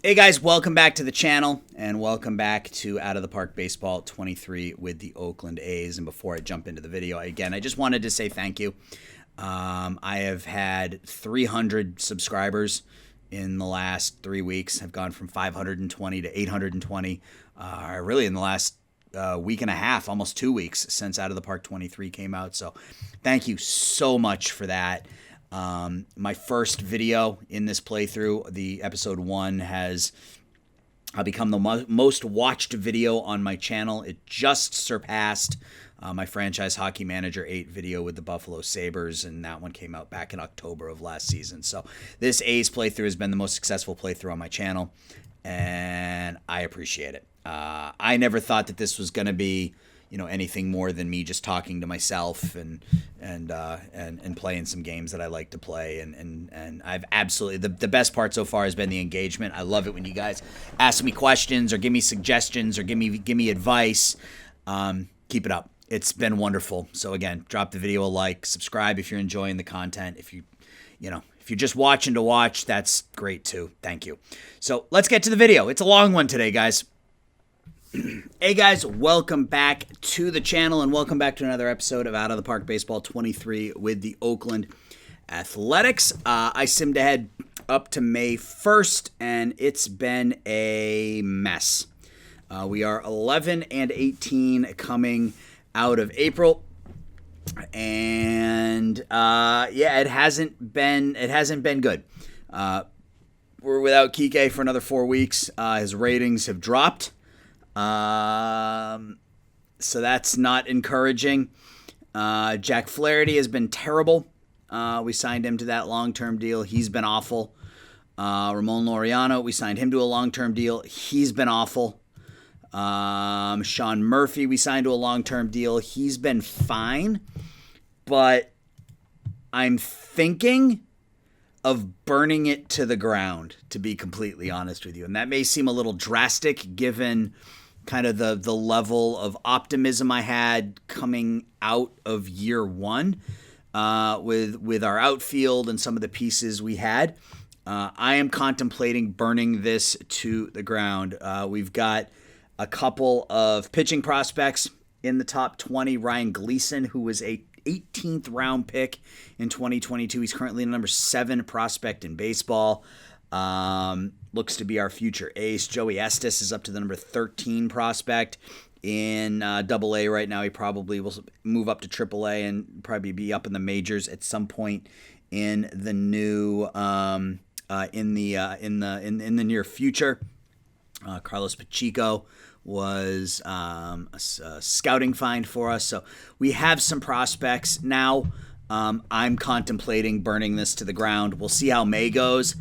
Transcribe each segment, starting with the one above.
Hey guys, welcome back to the channel and welcome back to Out of the Park Baseball 23 with the Oakland A's. And before I jump into the video, again, I just wanted to say thank you. I have had 300 subscribers in the last 3 weeks. I've gone from 520 to 820, really in the last week and a half, almost 2 weeks since Out of the Park 23 came out. So thank you so much for that. My first video in this playthrough, the episode 1, has become the most watched video on my channel. It just surpassed my Franchise Hockey Manager 8 video with the Buffalo Sabres, and that one came out back in October of last season. So this A's playthrough has been the most successful playthrough on my channel, and I appreciate it. I never thought that this was going to be, anything more than me just talking to myself and playing some games that I like to play. And I've absolutely, the best part so far has been the engagement. I love it when you guys ask me questions or give me suggestions or give me advice. Keep it up. It's been wonderful. So again, drop the video a like, subscribe if you're enjoying the content. If you're just watching to watch, that's great too. Thank you. So let's get to the video. It's a long one today, guys. Hey guys, welcome back to the channel and welcome back to another episode of Out of the Park Baseball 23 with the Oakland Athletics. I simmed ahead up to May 1st and it's been a mess. We are 11-18 coming out of April, and it hasn't been good. We're without Kike for another 4 weeks. His ratings have dropped. So that's not encouraging. Jack Flaherty has been terrible. We signed him to that long-term deal. He's been awful. Ramon Laureano, we signed him to a long-term deal. He's been awful. Sean Murphy, we signed to a long-term deal. He's been fine, but I'm thinking of burning it to the ground, to be completely honest with you. And that may seem a little drastic given kind of the level of optimism I had coming out of year one with our outfield and some of the pieces we had. I am contemplating burning this to the ground. We've got a couple of pitching prospects in the top 20. Ryan Gleason, who was a 18th round pick in 2022. He's currently the number 7 prospect in baseball. Looks to be our future ace. Joey Estes is up to the number 13 prospect in Double A right now. He probably will move up to Triple A and probably be up in the majors at some point in the new in the near future. Carlos Pacheco was a scouting find for us. So we have some prospects now. I'm contemplating burning this to the ground. We'll see how May goes,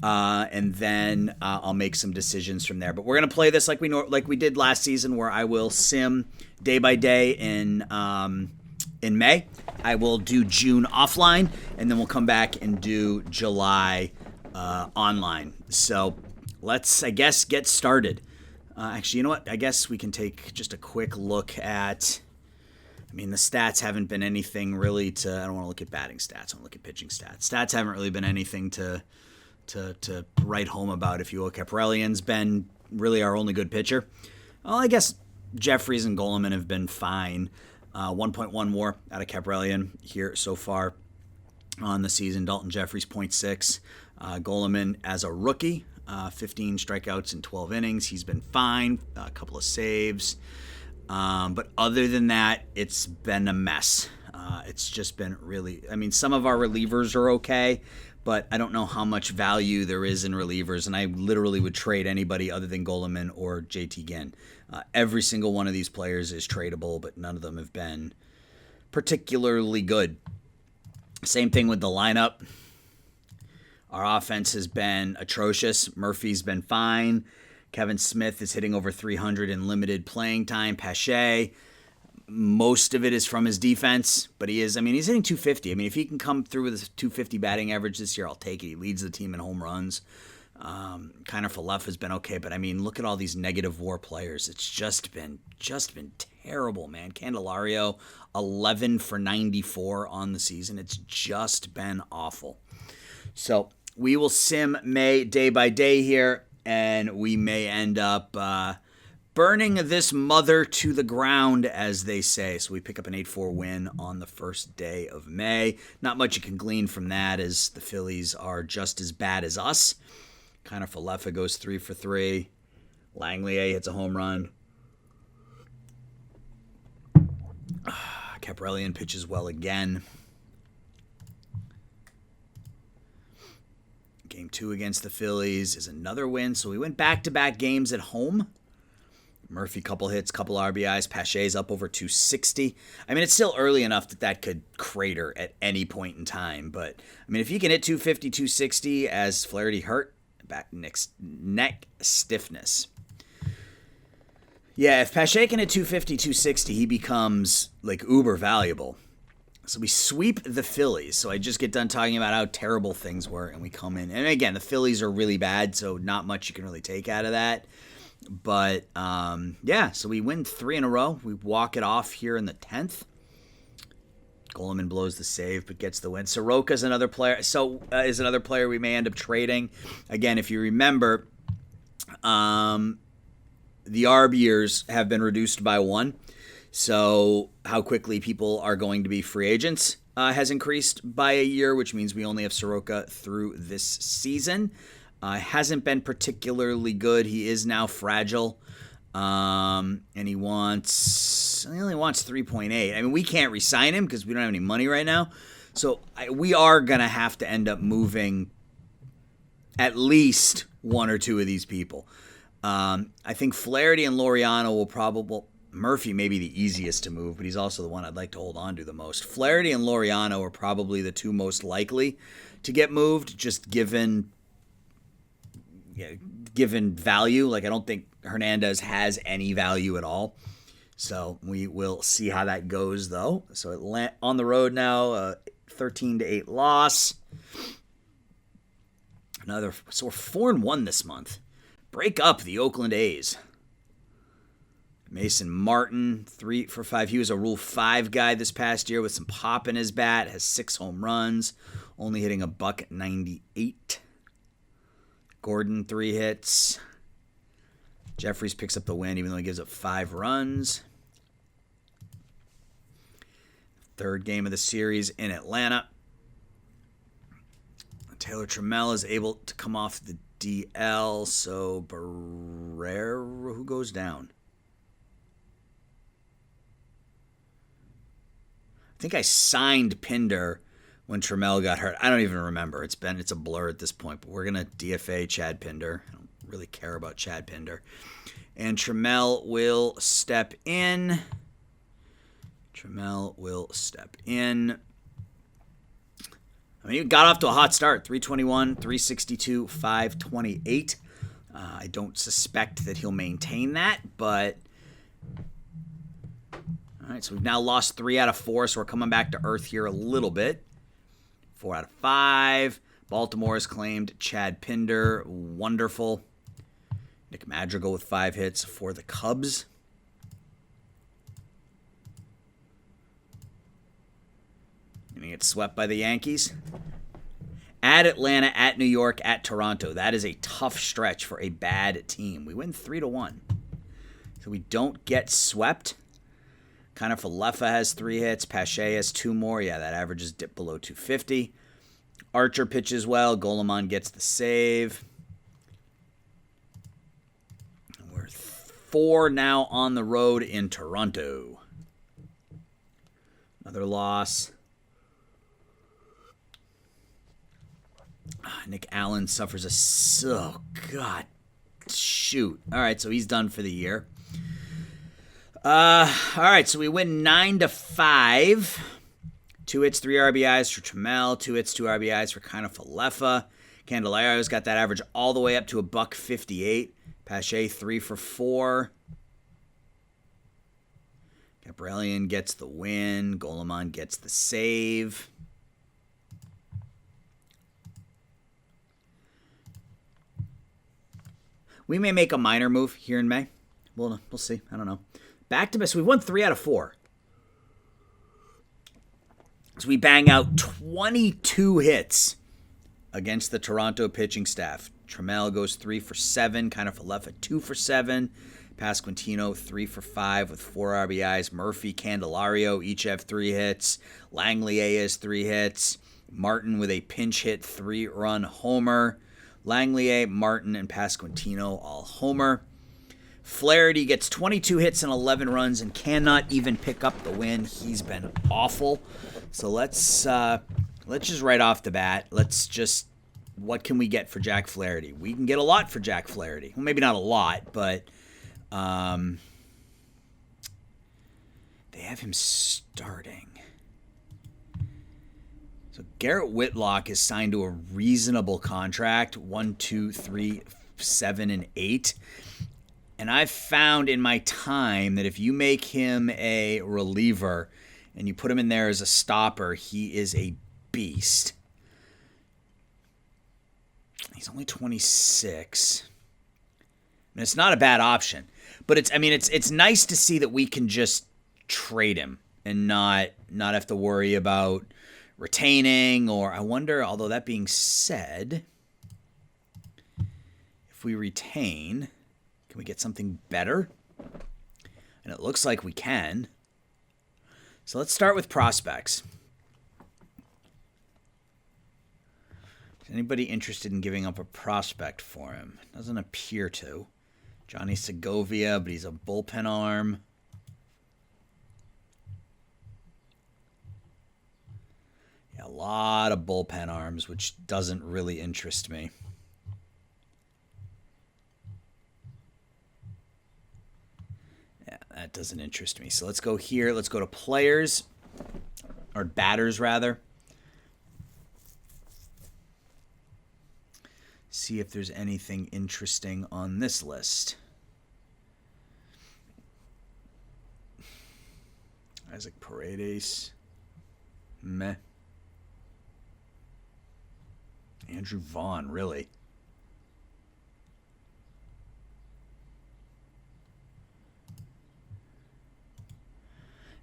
and then I'll make some decisions from there. But we're gonna play this like we did last season, where I will sim day by day in May. I will do June offline, and then we'll come back and do July online. So let's, I guess, get started. Actually, you know what? I guess we can take just a quick look at, the stats haven't been anything really to, I don't want to look at batting stats. I want to look at pitching stats. Stats haven't really been anything to write home about, if you will. Kaprelian's been really our only good pitcher. Well, I guess Jeffries and Goleman have been fine. 1.1 more out of Kaprelian here so far on the season. Dalton Jeffries, 0.6. Goleman as a rookie, 15 strikeouts in 12 innings. He's been fine. A couple of saves. But other than that, it's been a mess. It's just been really, some of our relievers are okay, but I don't know how much value there is in relievers, and I literally would trade anybody other than Goleman or JT Ginn. Every single one of these players is tradable, but none of them have been particularly good. Same thing with the lineup. Our offense has been atrocious. Murphy's been fine. Kevin Smith is hitting over 300 in limited playing time. Pache, most of it is from his defense, but he's hitting 250. If he can come through with a 250 batting average this year, I'll take it. He leads the team in home runs. Kiner Falefa has been okay, but look at all these negative WAR players. It's just been terrible, man. Candelario, 11 for 94 on the season. It's just been awful. So we will sim May day by day here, and we may end up burning this mother to the ground, as they say. So we pick up an 8-4 win on the first day of May. Not much you can glean from that, as the Phillies are just as bad as us. Connor Falefa goes 3 for 3. Langley A hits a home run. Caprellian pitches well again. Game 2 against the Phillies is another win. So we went back-to-back games at home. Murphy, couple hits, couple RBIs. Pache's up over 260. I mean, it's still early enough that could crater at any point in time. But, I mean, if you can hit 250, 260 as Flaherty hurt, back neck stiffness. Yeah, if Pache can hit 250, 260, he becomes, like, uber valuable. So we sweep the Phillies. So I just get done talking about how terrible things were, and we come in. And, again, the Phillies are really bad, so not much you can really take out of that. But, yeah, so we win 3 in a row. We walk it off here in the 10th. Goleman blows the save, but gets the win. Soroka's another player. Is another player we may end up trading. Again, if you remember, the RBers have been reduced by 1. So how quickly people are going to be free agents has increased by a year, which means we only have Soroka through this season. Hasn't been particularly good. He is now fragile, and he only wants 3.8. I mean, we can't re-sign him because we don't have any money right now. So we are gonna have to end up moving at least 1 or 2 of these people. I think Flaherty and Laureano will probably. Murphy may be the easiest to move, but he's also the one I'd like to hold on to the most. Flaherty and Laureano are probably the 2 most likely to get moved, just given value. Like, I don't think Hernandez has any value at all. So we will see how that goes, though. So on the road now, 13-8 loss. So we're 4-1 this month. Break up the Oakland A's. Mason Martin, 3 for 5. He was a Rule 5 guy this past year with some pop in his bat. Has 6 home runs, only hitting a .198. Gordon, 3 hits. Jeffries picks up the win, even though he gives up 5 runs. Third game of the series in Atlanta. Taylor Trammell is able to come off the DL, so Barrera, who goes down? I think I signed Pinder when Trammell got hurt. I don't even remember. It's a blur at this point, but we're going to DFA Chad Pinder. I don't really care about Chad Pinder. And Trammell will step in. I mean, he got off to a hot start. 321, 362, 528. I don't suspect that he'll maintain that, but... All right, so we've now lost 3 out of 4, so we're coming back to earth here a little bit. 4 out of 5. Baltimore has claimed Chad Pinder. Wonderful. Nick Madrigal with 5 hits for the Cubs. Going to get swept by the Yankees. At Atlanta, at New York, at Toronto. That is a tough stretch for a bad team. We win 3-1. So we don't get swept. Connor Falefa has 3 hits. Pache has 2 more. Yeah, that average is dipped below 250. Archer pitches well. Goleman gets the save. We're 4 now on the road in Toronto. Another loss. Nick Allen suffers a... God. Shoot. All right, so he's done for the year. All right, so we win 9-5. 2 hits, 3 RBIs for Trammell. 2 hits, 2 RBIs for Connor Falefa. Candelario's got that average all the way up to a $158. Pache 3 for 4. Caprellian gets the win. Goleman gets the save. We may make a minor move here in May. We'll see. I don't know. Back to so we won 3 out of 4. So we bang out 22 hits against the Toronto pitching staff. Trammell goes 3 for 7. Kiner-Falefa 2 for 7. Pasquantino 3 for 5 with 4 RBIs. Murphy, Candelario each have 3 hits. Langley A has 3 hits. Martin with a pinch hit 3-run homer. Langley A, Martin, and Pasquantino all homer. Flaherty gets 22 hits and 11 runs and cannot even pick up the win. He's been awful. So let's just right off the bat, what can we get for Jack Flaherty? We can get a lot for Jack Flaherty. Well, maybe not a lot, but they have him starting. So Garrett Whitlock is signed to a reasonable contract, 1, 2, 3, 7, and 8. And I've found in my time that if you make him a reliever and you put him in there as a stopper, he is a beast. He's only 26. And it's not a bad option. But it's nice to see that we can just trade him and not have to worry about retaining, or I wonder, although that being said, if we retain, can we get something better? And it looks like we can. So let's start with prospects. Is anybody interested in giving up a prospect for him? Doesn't appear to. Johnny Segovia, but he's a bullpen arm. Yeah, a lot of bullpen arms, which doesn't really interest me. Yeah, that doesn't interest me. So let's go here. Let's go to players, or batters rather. See if there's anything interesting on this list. Isaac Paredes. Meh. Andrew Vaughn, really?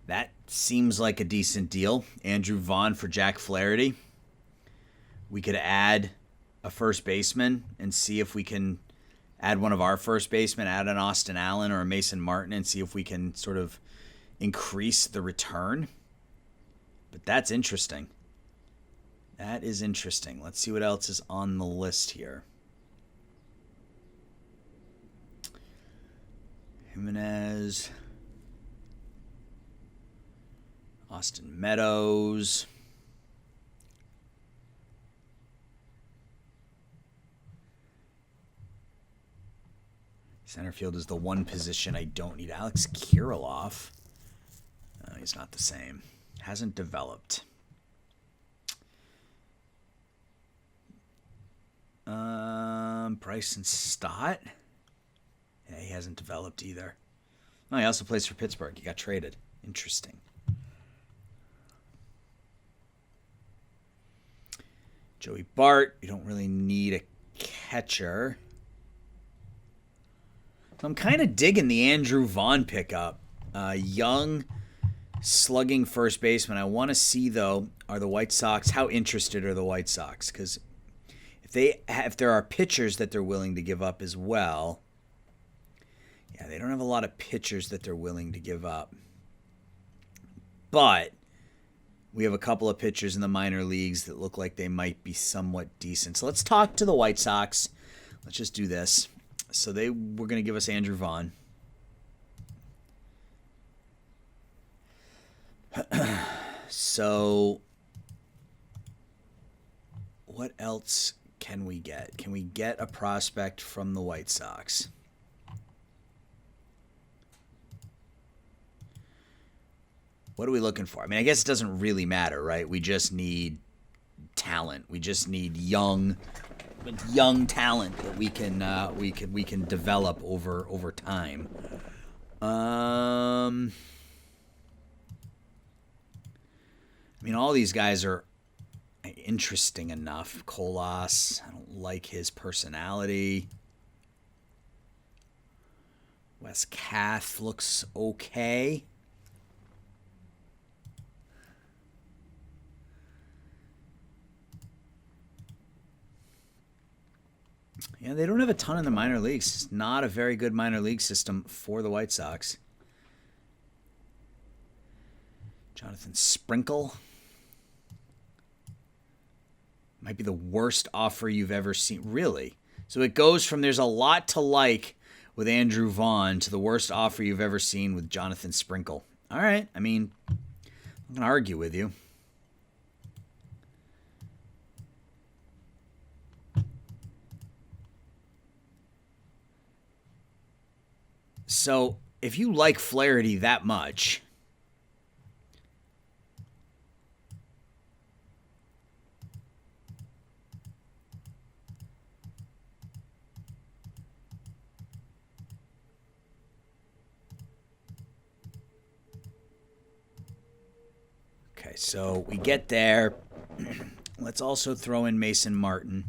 That seems like a decent deal. Andrew Vaughn for Jack Flaherty. We could add a first baseman and see if we can add one of our first basemen, add an Austin Allen or a Mason Martin, and see if we can sort of increase the return. But that's interesting. That is interesting. Let's see what else is on the list here. Jimenez. Austin Meadows. Center field is the one position I don't need. Alex Kirilloff. He's not the same. Hasn't developed. Bryson Stott. Yeah, he hasn't developed either. Oh, he also plays for Pittsburgh. He got traded. Interesting. Joey Bart. You don't really need a catcher. So I'm kind of digging the Andrew Vaughn pickup. Young, slugging first baseman. I want to see, though, are the White Sox, how interested are the White Sox? Because if there are pitchers that they're willing to give up as well, yeah, they don't have a lot of pitchers that they're willing to give up. But we have a couple of pitchers in the minor leagues that look like they might be somewhat decent. So let's talk to the White Sox. Let's just do this. So they were going to give us Andrew Vaughn. So what else can we get? Can we get a prospect from the White Sox? What are we looking for? I mean, I guess it doesn't really matter, right? We just need talent. We just need young talent that we can develop over time. I mean, all these guys are interesting enough. Colas, I don't like his personality. Wes Kath looks okay. Yeah, they don't have a ton in the minor leagues. It's not a very good minor league system for the White Sox. Jonathan Sprinkle. Might be the worst offer you've ever seen. Really? So it goes from there's a lot to like with Andrew Vaughn to the worst offer you've ever seen with Jonathan Sprinkle. All right. I mean, I'm going to argue with you. So if you like Flaherty that much, okay, so we get there. Let's also throw in Mason Martin.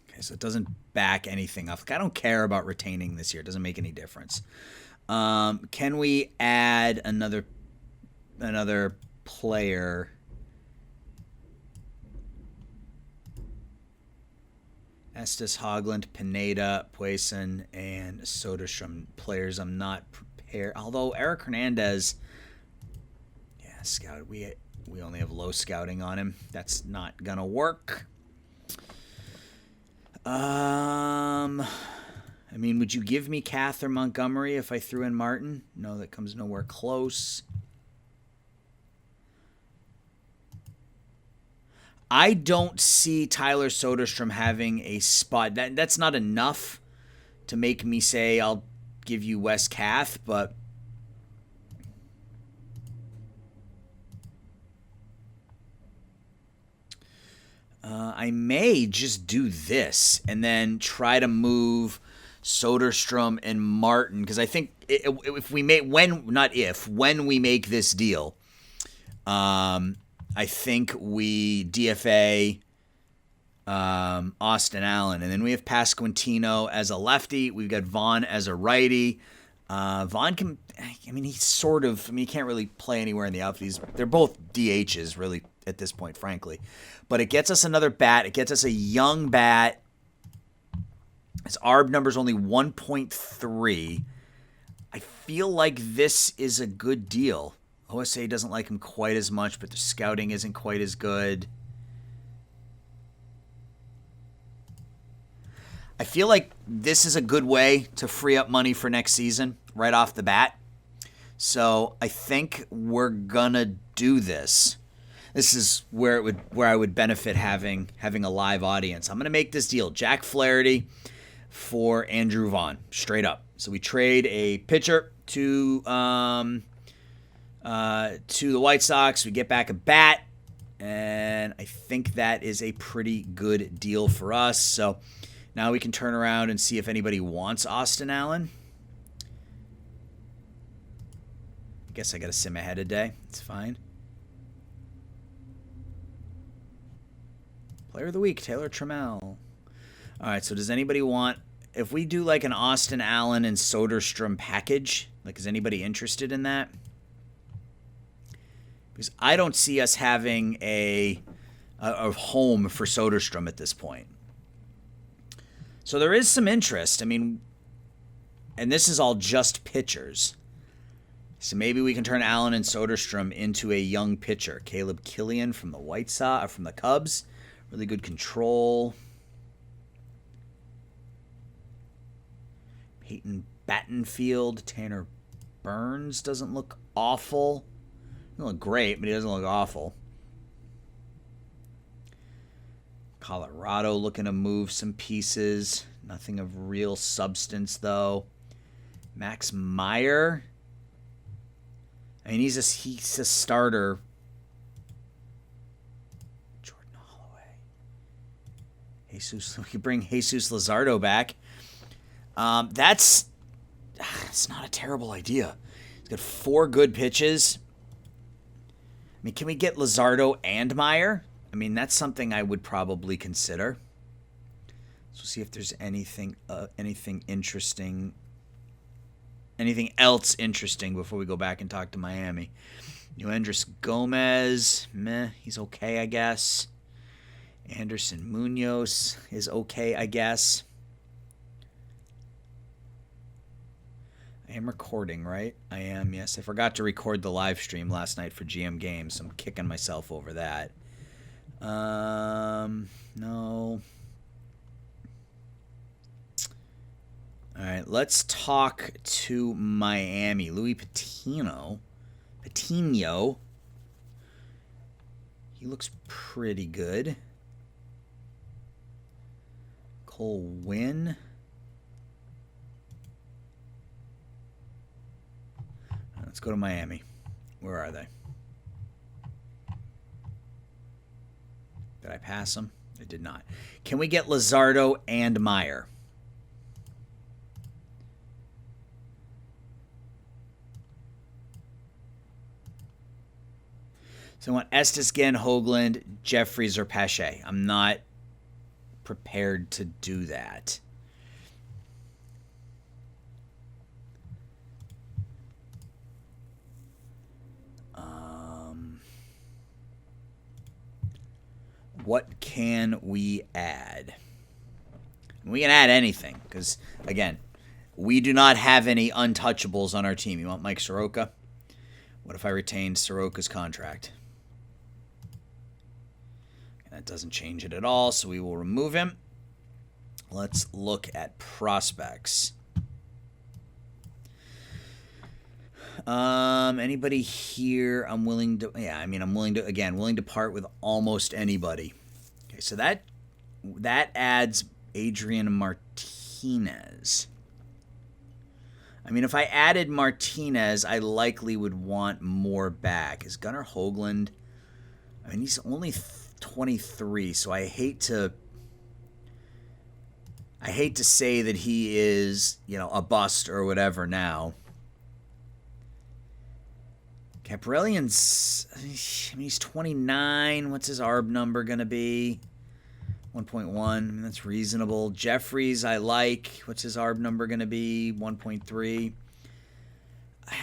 Okay, so it doesn't back anything up. I don't care about retaining this year. It doesn't make any difference. Can we add another player? Estes, Hoagland, Pineda, Pueson, and Soderstrom. Players I'm not prepared. Although Eric Hernandez, yeah, scout. We only have low scouting on him. That's not gonna work. I mean, would you give me Kath or Montgomery if I threw in Martin? No, that comes nowhere close. I don't see Tyler Soderstrom having a spot. That's not enough to make me say I'll give you Wes Kath, but I may just do this and then try to move Soderstrom and Martin, because I think if we make when we make this deal, I think we DFA Austin Allen, and then we have Pasquantino as a lefty. We've got Vaughn as a righty. Vaughn can, he can't really play anywhere in the outfield. They're both DHs really at this point, frankly. But it gets us another bat. It gets us a young bat. His ARB number is only 1.3. I feel like this is a good deal. OSA doesn't like him quite as much, but the scouting isn't quite as good. I feel like this is a good way to free up money for next season right off the bat. So I think we're gonna do this. This is where I would benefit having a live audience. I'm gonna make this deal: Jack Flaherty for Andrew Vaughn, straight up. So we trade a pitcher to the White Sox. We get back a bat, and I think that is a pretty good deal for us. So now we can turn around and see if anybody wants Austin Allen. I guess I got to sim ahead a day. It's fine. Player of the week, Taylor Trammell. All right, so does anybody want, if we do like an Austin Allen and Soderstrom package, like is anybody interested in that? Because I don't see us having a home for Soderstrom at this point. So there is some interest. I mean, and this is all just pitchers. So maybe we can turn Allen and Soderstrom into a young pitcher. Caleb Killian from the White Sox, from the Cubs. Really good control. Peyton Battenfield. Tanner Burns doesn't look awful. He doesn't look great, but he doesn't look awful. Colorado looking to move some pieces. Nothing of real substance, though. Max Meyer. I mean, he's a starter. Jordan Holloway. We could bring Jesus Luzardo back. It's not a terrible idea. He's got 4 good pitches. I mean, can we get Luzardo and Meyer? I mean, that's something I would probably consider. So see if there's anything interesting. Anything else interesting before we go back and talk to Miami? Andres Gomez, meh, he's okay, I guess. Anderson Munoz is okay, I guess. I am recording, right? I am, yes. I forgot to record the live stream last night for GM Games. I'm kicking myself over that. No. All right, let's talk to Miami. Louis Patino. He looks pretty good. Cole Winn. Let's go to Miami. Where are they? Did I pass them? I did not. Can we get Luzardo and Meyer? So I want Estes, Ginn, Hoagland, Jeffries, or Pache. I'm not prepared to do that. What can we add? We can add anything because, again, we do not have any untouchables on our team. You want Mike Soroka? What if I retained Soroka's contract? That doesn't change it at all, so we will remove him. Let's look at prospects. Anybody here? I'm willing to. Yeah, I mean, I'm willing to part with almost anybody. Okay, so that adds Adrian Martinez. I mean, if I added Martinez, I likely would want more back. Is Gunnar Hoagland? I mean, he's only 23, so I hate to say that he is, a bust or whatever now. Kaprelian's, I mean, he's 29. What's his ARB number going to be? 1.1. I mean, that's reasonable. Jeffries, I like. What's his ARB number going to be? 1.3.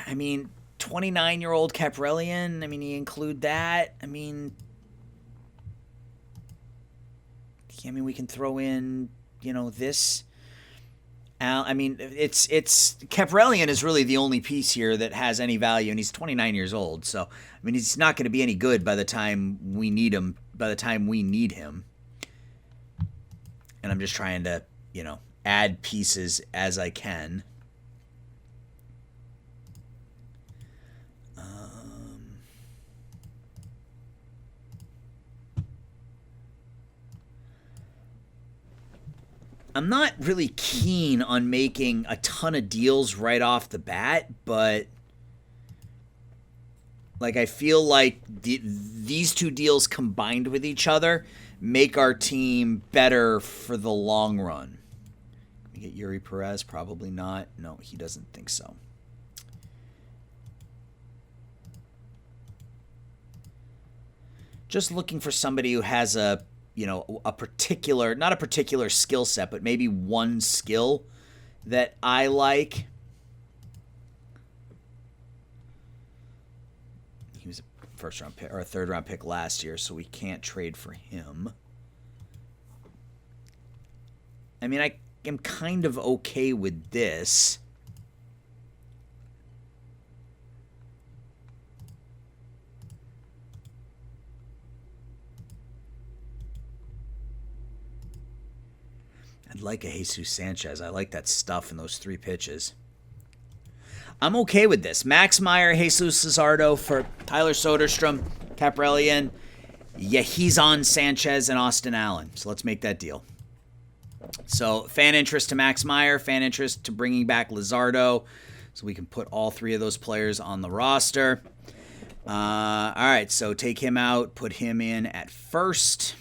I mean, 29-year-old Kaprelian, I mean, you include that. I mean, we can throw in, this. I mean, it's Kaprelian is really the only piece here that has any value, and he's 29 years old. So, I mean, he's not going to be any good by the time we need him. And I'm just trying to, add pieces as I can. I'm not really keen on making a ton of deals right off the bat, but I feel like these two deals combined with each other make our team better for the long run. Can we get Yuri Perez? Probably not. No, he doesn't think so. Just looking for somebody who has a particular, not a particular skill set, but maybe one skill that I like. He was a first-round pick or a third-round pick last year, so we can't trade for him. I mean, I am kind of okay with this. I'd like a Jesus Sanchez. I like that stuff in those 3 pitches. I'm okay with this. Max Meyer, Jesus Luzardo for Tyler Soderstrom, Kaprelian. Yeah, he's on Sanchez and Austin Allen. So let's make that deal. So fan interest to Max Meyer, fan interest to bringing back Luzardo. So we can put all 3 of those players on the roster. All right, so take him out, put him in at first,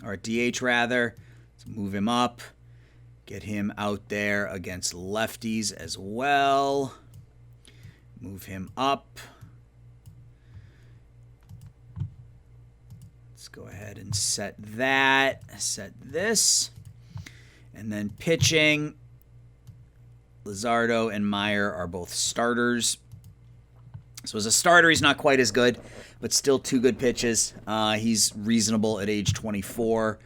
or at DH rather. Let's move him up. Get him out there against lefties as well. Move him up. Let's go ahead and set that. Set this. And then pitching. Luzardo and Meyer are both starters. So as a starter, he's not quite as good, but still 2 good pitches. He's reasonable at age 24.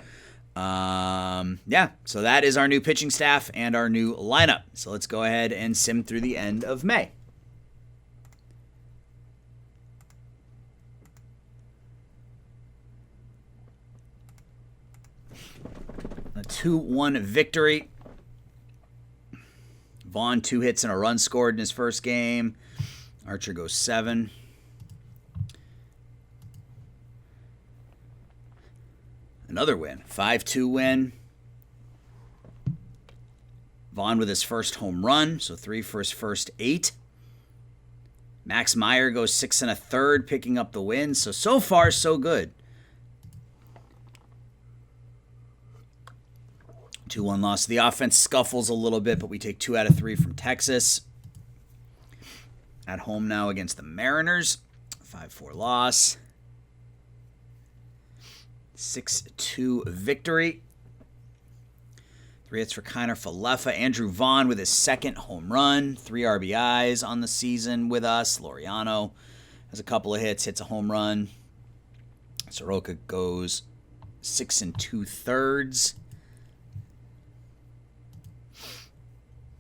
Yeah, so that is our new pitching staff and our new lineup. So let's go ahead and sim through the end of May. A 2-1 victory. Vaughn 2 hits and a run scored in his first game. Archer goes 7. Another win. 5-2 win. Vaughn with his first home run, so 3 for his first 8. Max Meyer goes 6 1/3, picking up the win. So far, so good. 2-1 loss. The offense scuffles a little bit, but we take 2 out of 3 from Texas. At home now against the Mariners. 5-4 loss. 6-2 victory. 3 hits for Kiner Falefa. Andrew Vaughn with his second home run. 3 RBIs on the season with us. Laureano has a couple of hits, hits a home run. Soroka goes 6 2/3.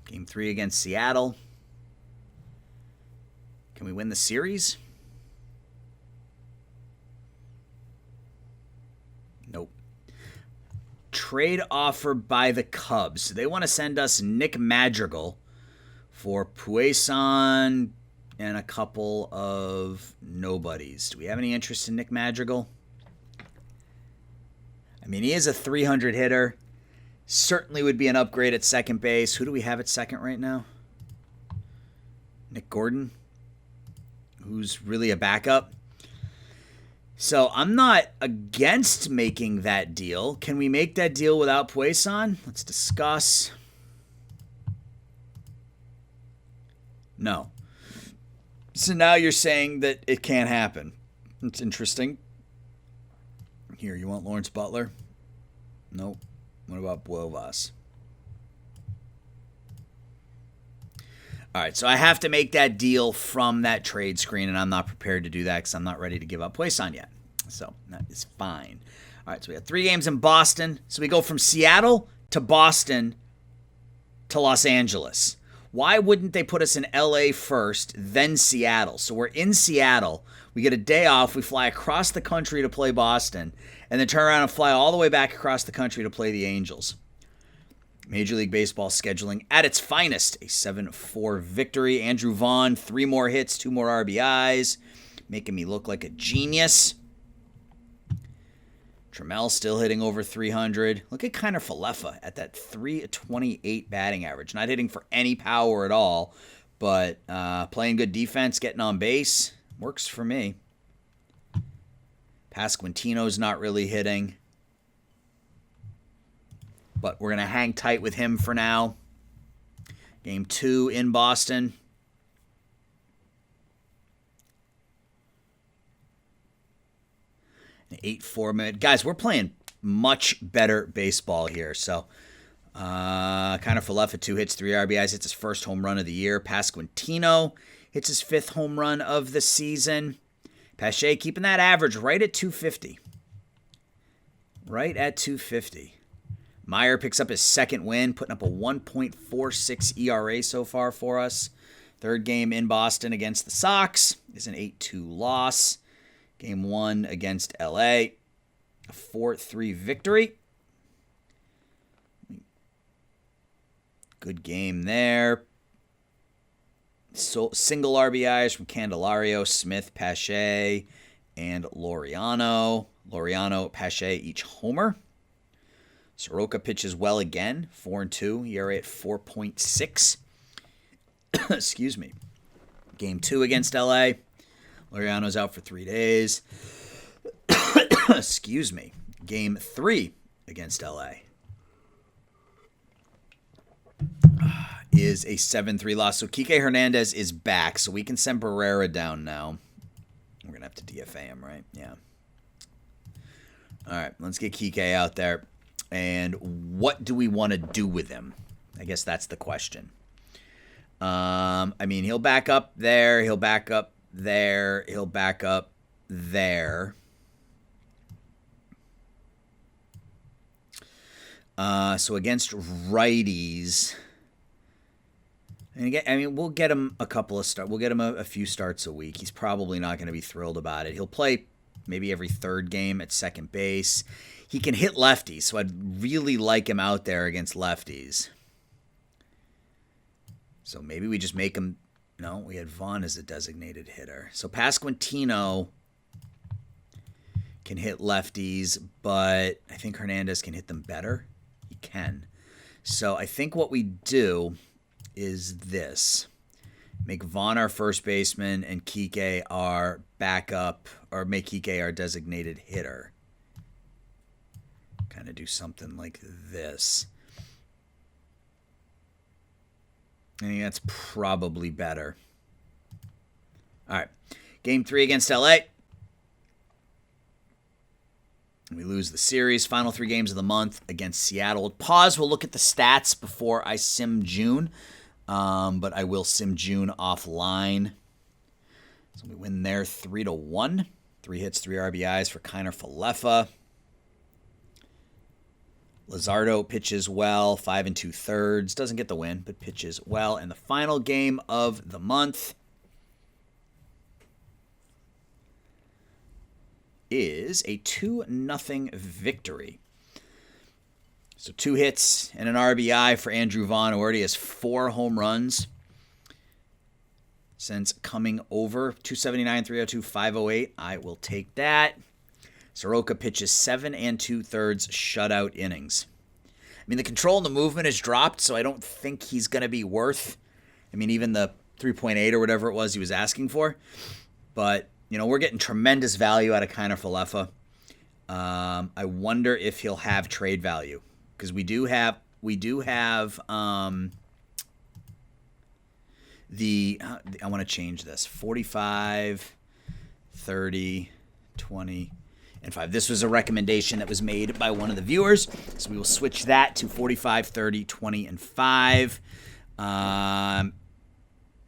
Game 3 against Seattle. Can we win the series? Nope. Trade offer by the Cubs. They want to send us Nick Madrigal for Puason and a couple of nobodies. Do we have any interest in Nick Madrigal? I mean, he is a 300 hitter. Certainly would be an upgrade at second base. Who do we have at second right now? Nick Gordon, who's really a backup. So I'm not against making that deal. Can we make that deal without Puason? Let's discuss. No. So now you're saying that it can't happen. That's interesting. Here, you want Lawrence Butler? Nope. What about Buovas? All right, so I have to make that deal from that trade screen, and I'm not prepared to do that because I'm not ready to give up Puason yet. So that is fine. All right, so we have 3 games in Boston. So we go from Seattle to Boston to Los Angeles. Why wouldn't they put us in LA first, then Seattle? So we're in Seattle. We get a day off. We fly across the country to play Boston, and then turn around and fly all the way back across the country to play the Angels. Major League Baseball scheduling at its finest. A 7-4 victory. Andrew Vaughn, 3 more hits, 2 more RBIs, making me look like a genius. Trammell still hitting over 300. Look at Kiner Falefa at that 328 batting average. Not hitting for any power at all, but playing good defense, getting on base. Works for me. Pasquantino's not really hitting, but we're going to hang tight with him for now. Game 2 in Boston. An 8-4 minute. Guys, we're playing much better baseball here. So, Kiner Falefa, 2 hits, 3 RBIs. Hits his first home run of the year. Pasquantino hits his 5th home run of the season. Pache keeping that average right at 250. Right at 250. Meyer picks up his 2nd win, putting up a 1.46 ERA so far for us. 3rd game in Boston against the Sox is an 8-2 loss. Game 1 against LA, a 4-3 victory. Good game there. So, single RBIs from Candelario, Smith, Pache, and Laureano. Laureano, Pache, each homer. Soroka pitches well again, 4-2, ERA at 4.6. Excuse me. Game 2 against LA. Laureano's out for 3 days. Excuse me. Game 3 against LA is a 7-3 loss. So Kike Hernandez is back, so we can send Barrera down now. We're going to have to DFA him, right? Yeah. All right, let's get Kike out there. And what do we want to do with him? I guess that's the question. I mean, he'll back up there. He'll back up there. He'll back up there. So against righties, and again, I mean, we'll get him a couple of starts. We'll get him a few starts a week. He's probably not going to be thrilled about it. He'll play maybe every third game at second base. He can hit lefties, so I'd really like him out there against lefties. So maybe we just make him. No, we had Vaughn as a designated hitter. So Pasquantino can hit lefties, but I think Hernandez can hit them better. He can. So I think what we do is this. Make Vaughn our first baseman and Kike our backup, or make Kike our designated hitter. Kind of do something like this. I think that's probably better. All right. Game 3 against LA. We lose the series. Final 3 games of the month against Seattle. Pause. We'll look at the stats before I sim June. But I will sim June offline. So we win there 3-1. 3 hits, 3 RBIs for Kiner Falefa. Luzardo pitches well, 5 2/3. Doesn't get the win, but pitches well. And the final game of the month is a 2-0 victory. So 2 hits and an RBI for Andrew Vaughn, who already has 4 home runs since coming over. 279, 302, 508. I will take that. Soroka pitches 7 2/3 shutout innings. I mean, the control and the movement has dropped, so I don't think he's going to be worth, even the 3.8 or whatever it was he was asking for. But, we're getting tremendous value out of Kiner Falefa. I wonder if he'll have trade value, because we do have I want to change this. 45, 30, 20, and 5. This was a recommendation that was made by one of the viewers, so we will switch that to 45, 30, 20, and 5.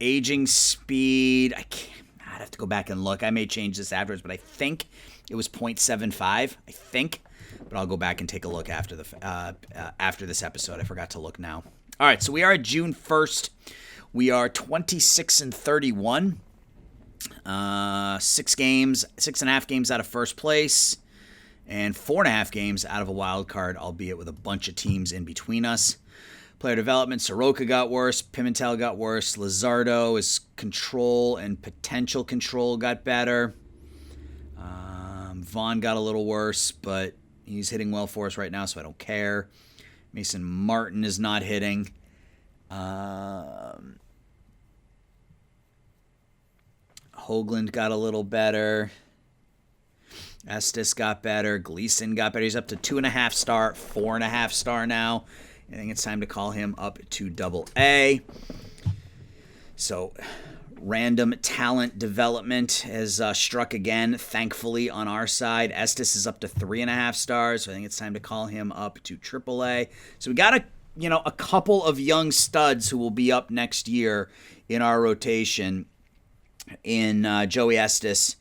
Aging speed, I'd have to go back and look. I may change this afterwards, but I think it was 0.75. But I'll go back and take a look after this episode. I forgot to look now. All right, so we are at June 1st. We are 26-31. 6.5 games out of first place, and 4.5 games out of a wild card, albeit with a bunch of teams in between us. Player development, Soroka got worse, Pimentel got worse, Luzardo's control and potential control got better. Vaughn got a little worse, but he's hitting well for us right now, so I don't care. Mason Martin is not hitting. Hoagland got a little better. Estes got better. Gleason got better. He's up to 2.5 star, 4.5 star now. I think it's time to call him up to AA. So, random talent development has struck again, thankfully, on our side. Estes is up to 3.5 stars, so I think it's time to call him up to AAA. So we got a couple of young studs who will be up next year in our rotation in Joey Estes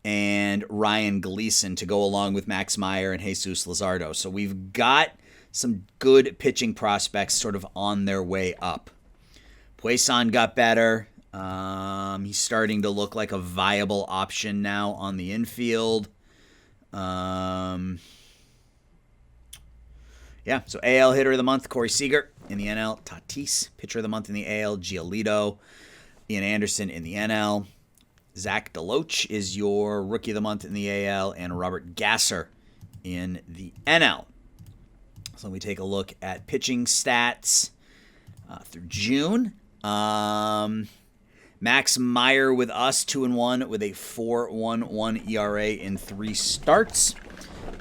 and Ryan Gleason to go along with Max Meyer and Jesus Luzardo. So we've got some good pitching prospects sort of on their way up. Pueson got better. He's starting to look like a viable option now on the infield. So AL hitter of the month, Corey Seager. In the NL, Tatis. Pitcher of the month in the AL, Giolito. Ian Anderson in the NL. Zach DeLoach is your rookie of the month in the AL, and Robert Gasser in the NL. So we take a look at pitching stats through June. Max Meyer with us, 2-1 with a 4.11 ERA in 3 starts.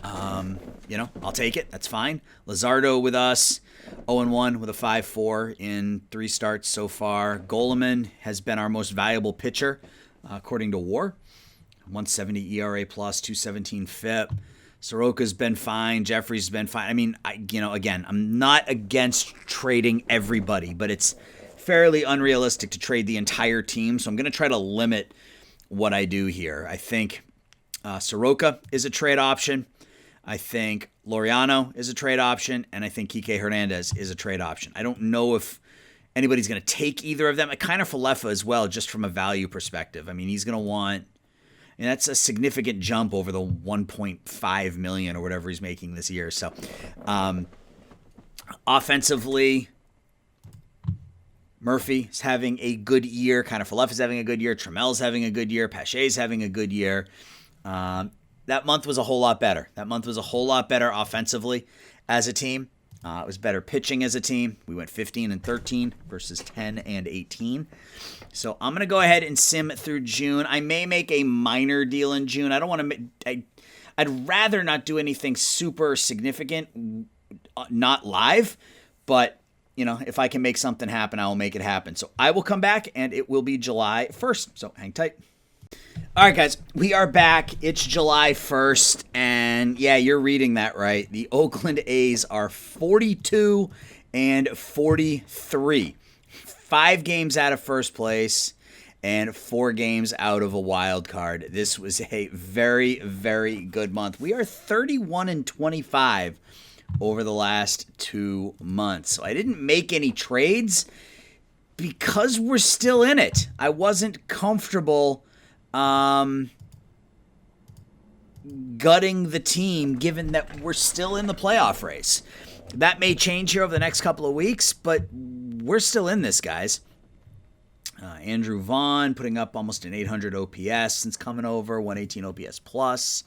I'll take it. That's fine. Luzardo with us, 0-1 with a 5.4 in 3 starts so far. Goleman has been our most valuable pitcher, according to WAR. 170 ERA plus, 217 FIP. Soroka's been fine. Jeffrey's been fine. Again, I'm not against trading everybody, but it's fairly unrealistic to trade the entire team. So I'm going to try to limit what I do here. I think Soroka is a trade option. I think Laureano is a trade option. And I think Kike Hernandez is a trade option. I don't know if anybody's going to take either of them. Kind of Falefa as well, just from a value perspective. I mean, he's going to want, and that's a significant jump over the 1.5 million or whatever he's making this year. So, offensively, Murphy's having a good year. Kind of Falefa's having a good year. Tramel's having a good year. Pache's having a good year. That month was a whole lot better. That month was a whole lot better offensively as a team. It was better pitching as a team. We went 15-13 versus 10-18. So I'm going to go ahead and sim through June. I may make a minor deal in June. I don't want to. I'd rather not do anything super significant, not live. But if I can make something happen, I will make it happen. So I will come back, and it will be July 1st. So hang tight. All right, guys, we are back. It's July 1st, and yeah, you're reading that right. The Oakland A's are 42-43. 5 games out of first place and 4 games out of a wild card. This was a very, very good month. We are 31-25 over the last 2 months. So I didn't make any trades because we're still in it. I wasn't comfortable gutting the team given that we're still in the playoff race. That may change here over the next couple of weeks, but we're still in this, guys. Andrew Vaughn putting up almost an 800 OPS since coming over, 118 OPS plus.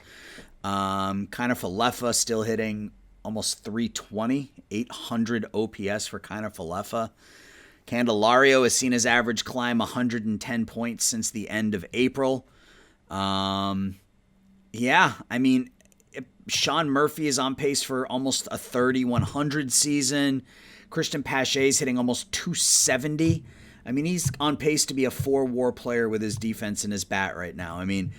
Kind of Falefa still hitting almost 320, 800 OPS for kind of Falefa. Candelario has seen his average climb 110 points since the end of April. Yeah, I mean, Sean Murphy is on pace for almost a 3,100 season. Christian Pache's hitting almost 270. I mean, he's on pace to be a 4-WAR player with his defense and his bat right now. I mean,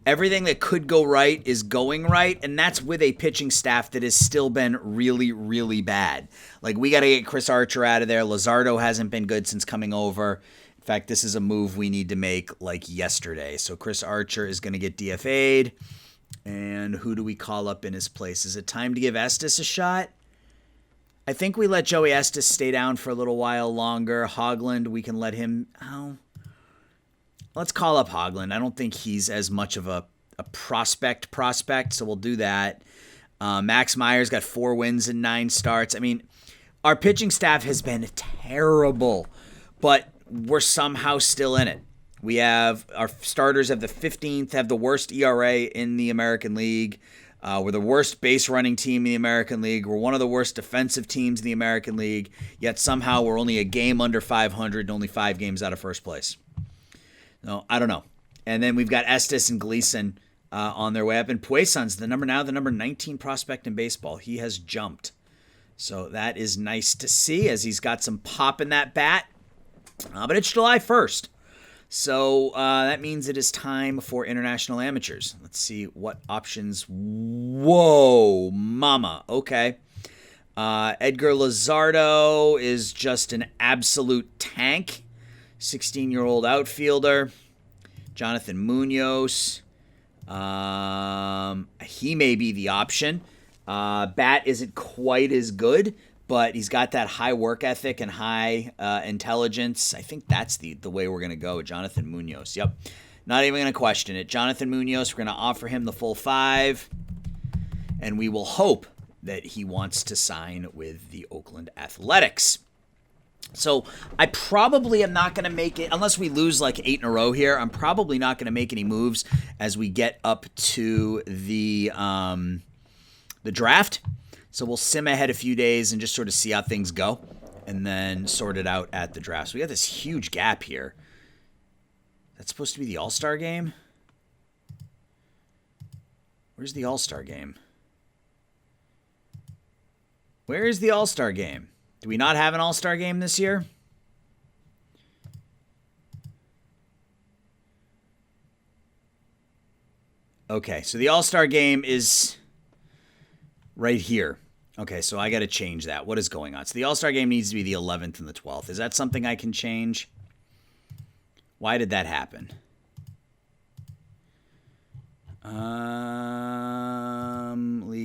everything that could go right is going right, and that's with a pitching staff that has still been really, really bad. Like, we got to get Chris Archer out of there. Luzardo hasn't been good since coming over. In fact, this is a move we need to make like yesterday. So Chris Archer is going to get DFA'd. And who do we call up in his place? Is it time to give Estes a shot? I think we let Joey Estes stay down for a little while longer. Hoagland, we can let him... Let's call up Hoagland. I don't think he's as much of a prospect, so we'll do that. Max Meyer's got 4 wins and 9 starts. I mean, our pitching staff has been terrible, but we're somehow still in it. We have our starters have the 15th, have the worst ERA in the American League. We're the worst base running team in the American League. We're one of the worst defensive teams in the American League, yet somehow we're only a game under 500 and only 5 games out of first place. No, I don't know. And then we've got Estes and Gleason on their way up. And Pueson's the number 19 prospect in baseball. He has jumped. So that is nice to see as he's got some pop in that bat. But it's July 1st. So that means it is time for international amateurs. Let's see what options. Whoa, mama. Okay. Edgar Luzardo is just an absolute tank. 16-year-old outfielder. Jonathan Munoz. He may be the option. Bat isn't quite as good, but he's got that high work ethic and high intelligence. I think that's the way we're going to go. Jonathan Munoz. Yep. Not even going to question it. Jonathan Munoz, we're going to offer him the full 5, and we will hope that he wants to sign with the Oakland Athletics. So I probably am not going to make it, unless we lose like 8 in a row here, I'm probably not going to make any moves as we get up to the draft. So we'll sim ahead a few days and just sort of see how things go and then sort it out at the draft. So we got this huge gap here. That's supposed to be the All-Star game? Where's the All-Star game? Where is the All-Star game? Do we not have an All-Star game this year? Okay, so the All-Star game is right here. Okay, so I got to change that. What is going on? So the All-Star game needs to be the 11th and the 12th. Is that something I can change? Why did that happen? League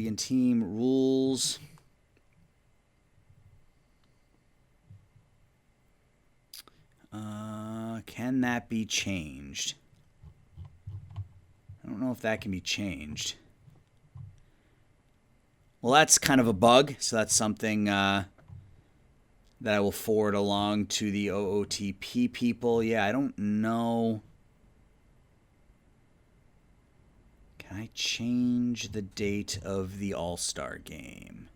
and team rules. Can that be changed? I don't know if that can be changed. Well, that's kind of a bug, so that's something that I will forward along to the OOTP people. Yeah, I don't know. Can I change the date of the All-Star game?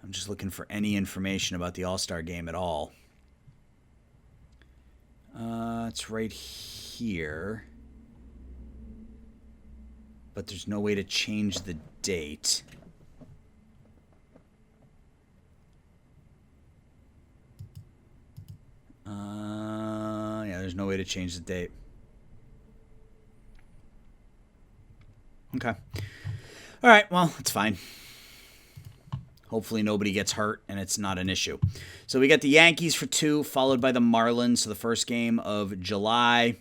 I'm just looking for any information about the All-Star game at all. It's right here. But there's no way to change the date. Yeah, there's no way to change the date. Okay. All right, well, it's fine. Hopefully nobody gets hurt and it's not an issue. So we got the Yankees for 2, followed by the Marlins. So the first game of July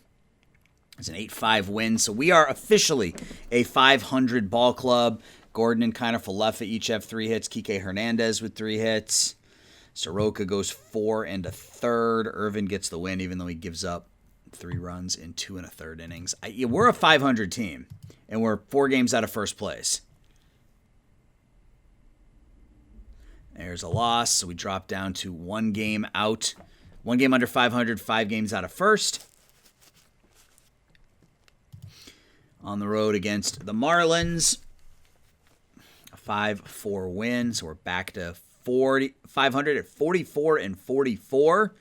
is an 8-5 win. So we are officially a 500 ball club. Gordon and kind of Falefa each have 3 hits. Kike Hernandez with 3 hits. Soroka goes 4 1/3. Irvin gets the win, even though he gives up 3 runs in 2 1/3 innings. We're a 500 team, and we're 4 games out of first place. There's a loss, so we drop down to 1 game out. 1 game under 500, 5 games out of first. On the road against the Marlins. A 5-4 win, so we're back to 500 at 44 44.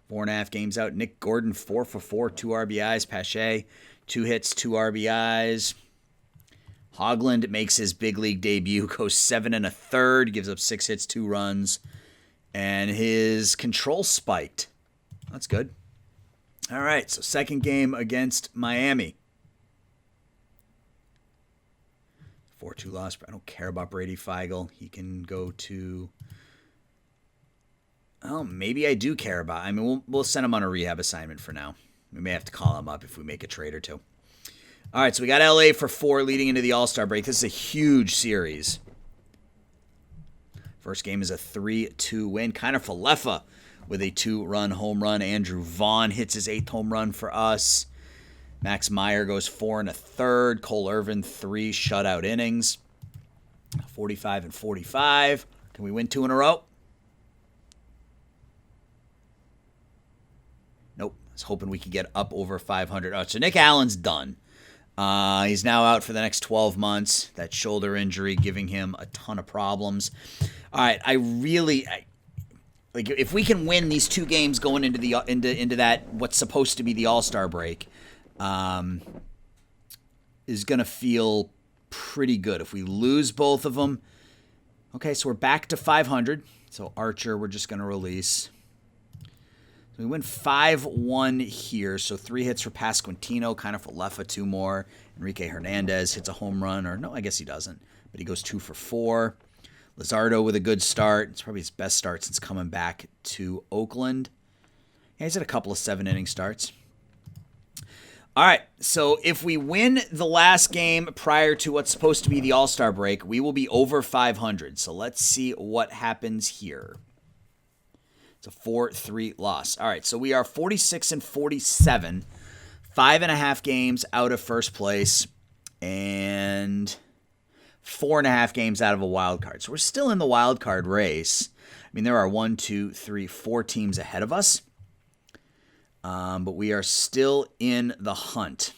4.5 games out. Nick Gordon, 4 for 4, 2 RBIs. Pache, 2 hits, 2 RBIs. Hoagland makes his big league debut, goes 7 1/3, gives up 6 hits, 2 runs, and his control spiked. That's good. All right, so second game against Miami. 4-2 loss. I don't care about Brady Feigl. He can go to... Oh, maybe I do care about... I mean, we'll send him on a rehab assignment for now. We may have to call him up if we make a trade or two. All right, so we got LA for 4 leading into the All-Star break. This is a huge series. First game is a 3-2 win. Kind of Falefa with a 2-run home run. Andrew Vaughn hits his 8th home run for us. Max Meyer goes 4 1/3. Cole Irvin, 3 shutout innings. 45 45. Can we win 2 in a row? Nope. I was hoping we could get up over 500. Oh, so Nick Allen's done. He's now out for the next 12 months. That shoulder injury giving him a ton of problems. All right, like if we can win these 2 games going into the into that what's supposed to be the All-Star break, is going to feel pretty good. If we lose both of them, okay, so we're back to 500. So Archer, we're just going to release. We went 5-1 here, so 3 hits for Pasquantino, kind of Falefa, 2 more. Enrique Hernandez hits a home run, or no, I guess he doesn't, but he goes 2 for 4. Luzardo with a good start. It's probably his best start since coming back to Oakland. Yeah, he's had a couple of 7-inning starts. All right, so if we win the last game prior to what's supposed to be the All-Star break, we will be over 500. So let's see what happens here. It's a 4-3 loss. All right, so we are 46 47, 5.5 games out of first place, and 4.5 games out of a wild card. So we're still in the wild card race. I mean, there are 4 teams ahead of us, but we are still in the hunt.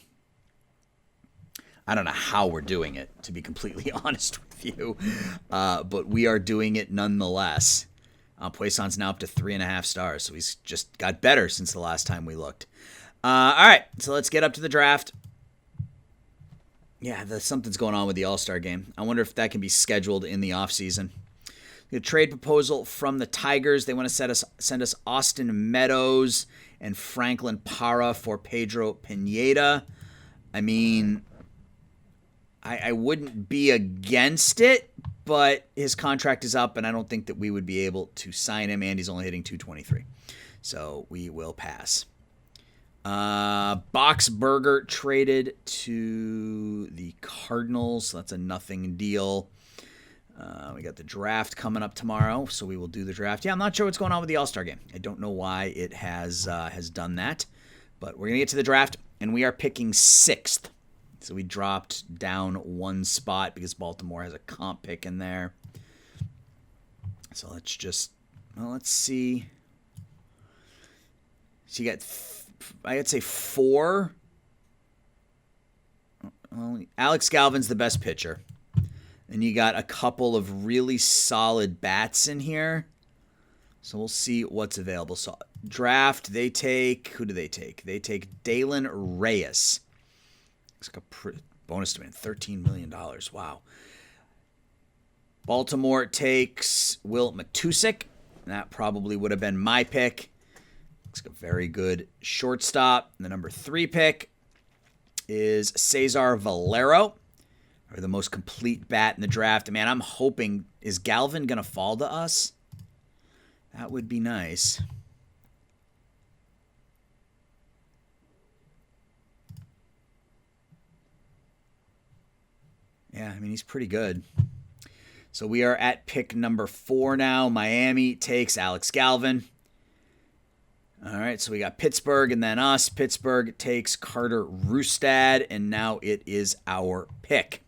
I don't know how we're doing it, to be completely honest with you, but we are doing it nonetheless. Poisson's now up to 3.5 stars, so he's just got better since the last time we looked. All right, so let's get up to the draft. Yeah, something's going on with the All-Star game. I wonder if that can be scheduled in the offseason. The trade proposal from the Tigers. They want to send us Austin Meadows and Franklin Parra for Pedro Pineda. I mean, I wouldn't be against it, but his contract is up, and I don't think that we would be able to sign him, and he's only hitting .223. So we will pass. Boxberger traded to the Cardinals. So that's a nothing deal. We got the draft coming up tomorrow, so we will do the draft. Yeah, I'm not sure what's going on with the All-Star game. I don't know why it has done that, but we're going to get to the draft, and we are picking 6th. So we dropped down 1 spot because Baltimore has a comp pick in there. So let's see. So you got, I'd say 4. Well, Alex Galvin's the best pitcher. And you got a couple of really solid bats in here. So we'll see what's available. So draft, they take, who do they take? They take Dalen Reyes. Looks like a bonus demand, $13 million. Wow. Baltimore takes Will Matusik. That probably would have been my pick. Looks like a very good shortstop. And the number 3 pick is Cesar Valero. Or the most complete bat in the draft. Man, I'm hoping, is Galvin going to fall to us? That would be nice. Yeah, I mean, he's pretty good. So we are at pick number 4 now. Miami takes Alex Galvin. All right, so we got Pittsburgh and then us. Pittsburgh takes Carter Rustad, and now it is our pick.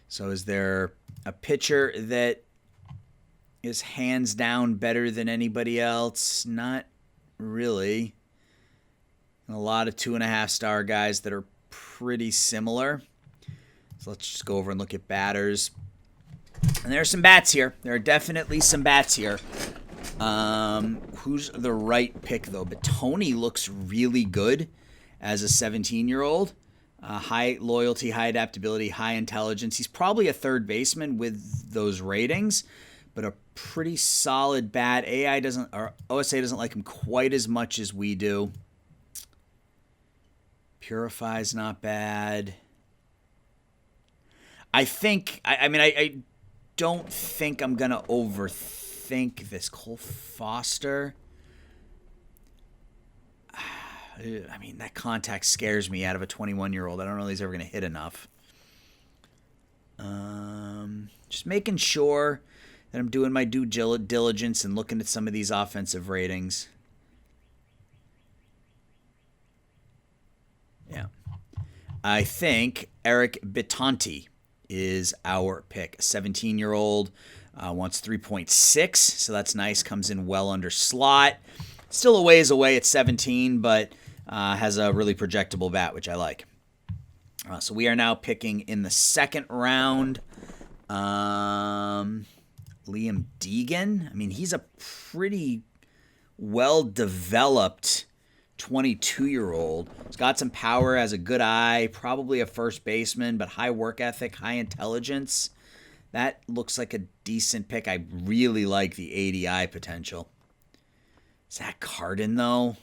So is there a pitcher that is hands down better than anybody else? Not really. A lot of 2.5-star guys that are pretty similar. So let's just go over and look at batters. And there are some bats here. There are definitely some bats here. Who's the right pick, though? But Tony looks really good as a 17-year-old. High loyalty, high adaptability, high intelligence. He's probably a third baseman with those ratings, but a pretty solid bat. OSA doesn't like him quite as much as we do. Purify's not bad. I don't think I'm going to overthink this. Cole Foster. I mean, that contact scares me out of a 21-year-old. I don't know if he's ever going to hit enough. Just making sure that I'm doing my due diligence and looking at some of these offensive ratings. Yeah. I think Eric Bitonti is our pick. A 17-year-old, wants 3.6, so that's nice. Comes in well under slot. Still a ways away at 17, but has a really projectable bat, which I like. So we are now picking in the 2nd round. Liam Deegan. I mean, he's a pretty well-developed 22-year-old. He's got some power, has a good eye, probably a first baseman, but high work ethic, high intelligence. That looks like a decent pick. I really like the ADI potential. Zach Carden, though.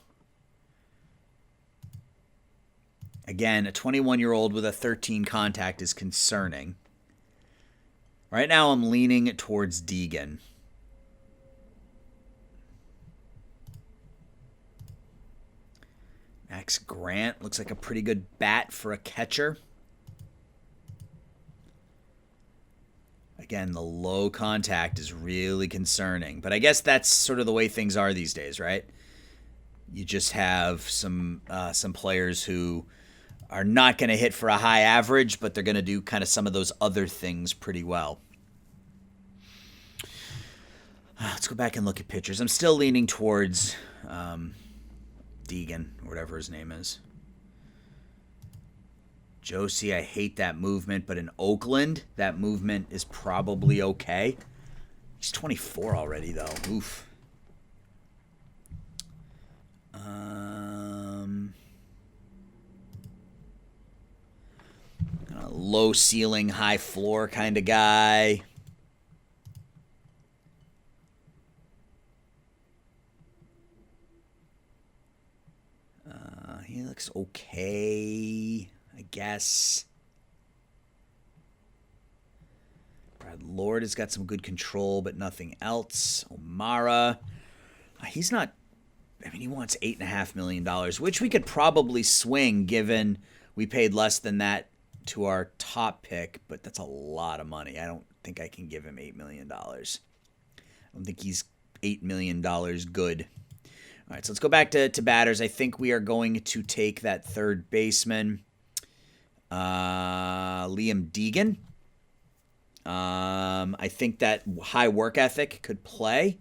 Again, a 21-year-old with a 13 contact is concerning. Right now, I'm leaning towards Deegan. Max Grant looks like a pretty good bat for a catcher. Again, the low contact is really concerning. But I guess that's sort of the way things are these days, right? You just have some players who are not going to hit for a high average, but they're going to do kind of some of those other things pretty well. Let's go back and look at pitchers. I'm still leaning towards Deegan, or whatever his name is. Josie, I hate that movement, but in Oakland, that movement is probably okay. He's 24 already, though. Oof. Low ceiling, high floor kind of guy. He looks okay, I guess. Brad Lord has got some good control, but nothing else. O'Mara, he's not I mean, he wants $8.5 million, which we could probably swing given we paid less than that to our top pick, but that's a lot of money. I don't think I can give him $8 million. I don't think he's $8 million good. All right, so let's go back to batters. I think we are going to take that third baseman, Liam Deegan. I think that high work ethic could play.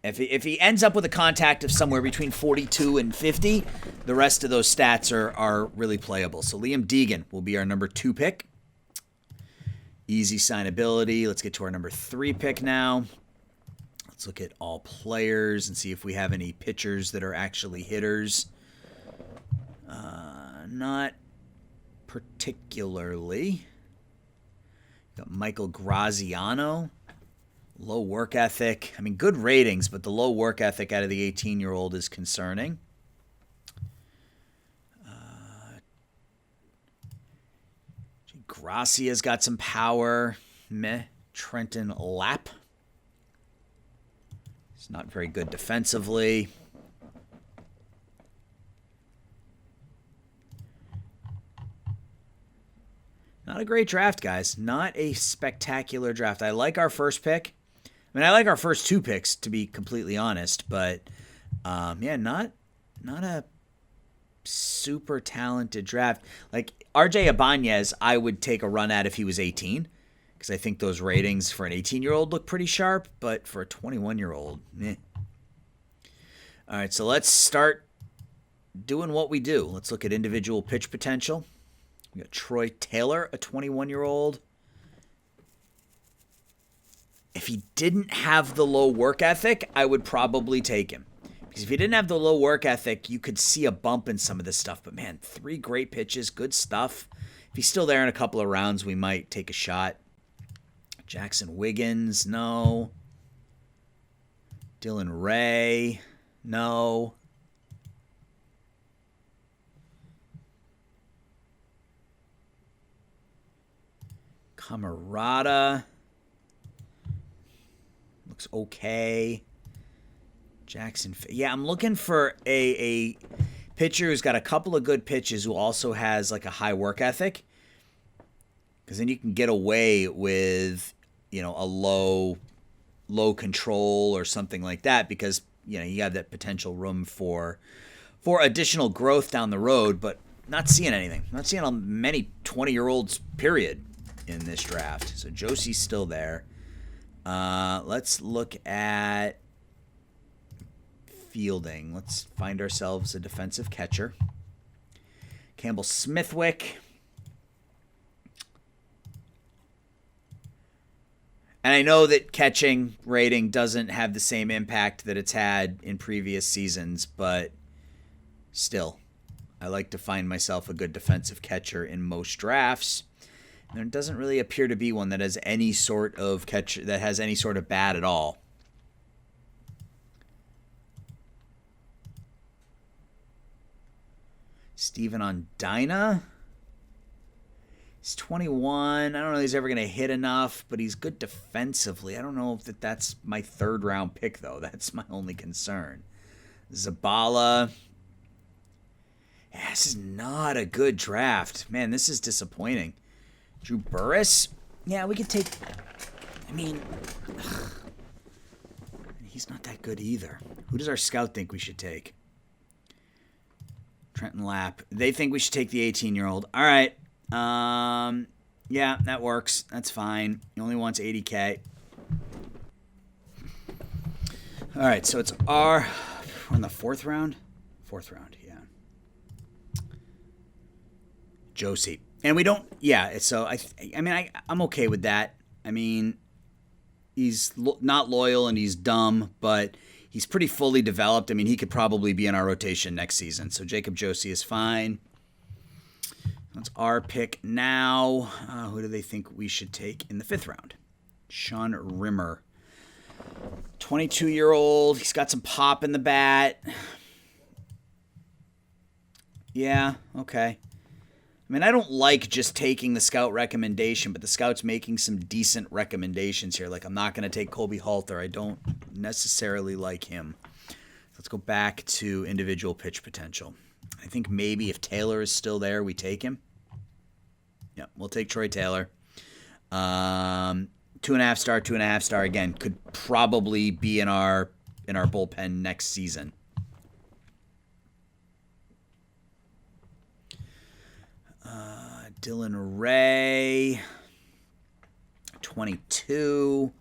If he ends up with a contact of somewhere between 42 and 50, the rest of those stats are really playable. So Liam Deegan will be our number 2 pick. Easy signability. Let's get to our number 3 pick now. Let's look at all players and see if we have any pitchers that are actually hitters. Not particularly. Got Michael Graziano. Low work ethic. I mean, good ratings, but the low work ethic out of the 18-year-old is concerning. Gracia's got some power. Meh. Trenton Lapp. He's not very good defensively. Not a great draft, guys. Not a spectacular draft. I like our first pick. I mean, I like our first 2 picks, to be completely honest. But, yeah, not a super talented draft. Like, RJ Ibanez, I would take a run at if he was 18. Because I think those ratings for an 18-year-old look pretty sharp. But for a 21-year-old, meh. All right, so let's start doing what we do. Let's look at individual pitch potential. We got Troy Taylor, a 21-year-old. If he didn't have the low work ethic, I would probably take him. Because if he didn't have the low work ethic, you could see a bump in some of this stuff. But, man, 3 great pitches, good stuff. If he's still there in a couple of rounds, we might take a shot. Jackson Wiggins, no. Dylan Ray, no. Camarada looks okay. Jackson, yeah, I'm looking for a pitcher who's got a couple of good pitches who also has like a high work ethic, because then you can get away with, you know, a low control or something like that, because, you know, you have that potential room for additional growth down the road. But not seeing anything. Not seeing many 20-year-olds, period, in this draft. So Josie's still there. Let's look at fielding. Let's find ourselves a defensive catcher. Campbell Smithwick. And I know that catching rating doesn't have the same impact that it's had in previous seasons, but still, I like to find myself a good defensive catcher in most drafts. There doesn't really appear to be one that has any sort of catcher that has any sort of bat at all. Steven Ondina. He's 21. I don't know if he's ever going to hit enough, but he's good defensively. I don't know if that's my 3rd round pick, though. That's my only concern. Zabala. Yeah, this is not a good draft. Man, this is disappointing. Drew Burris? Yeah, we could take... I mean... He's not that good either. Who does our scout think we should take? Trenton Lapp. They think we should take the 18-year-old. All right. Yeah, that works. That's fine. He only wants 80K. All right, so it's we're in the 4th round? 4th round, yeah. Josie. And we don't, yeah, so I'm okay with that. I mean, he's not loyal and he's dumb, but he's pretty fully developed. I mean, he could probably be in our rotation next season. So Jacob Josie is fine. That's our pick now. Who do they think we should take in the 5th round? Sean Rimmer. 22-year-old. He's got some pop in the bat. Yeah, okay. I mean, I don't like just taking the scout recommendation, but the scout's making some decent recommendations here. Like, I'm not going to take Colby Halter. I don't necessarily like him. Let's go back to individual pitch potential. I think maybe if Taylor is still there, we take him. Yeah, we'll take Troy Taylor. 2.5 star, 2.5 star. Again, could probably be in our bullpen next season. Dylan Ray, 22.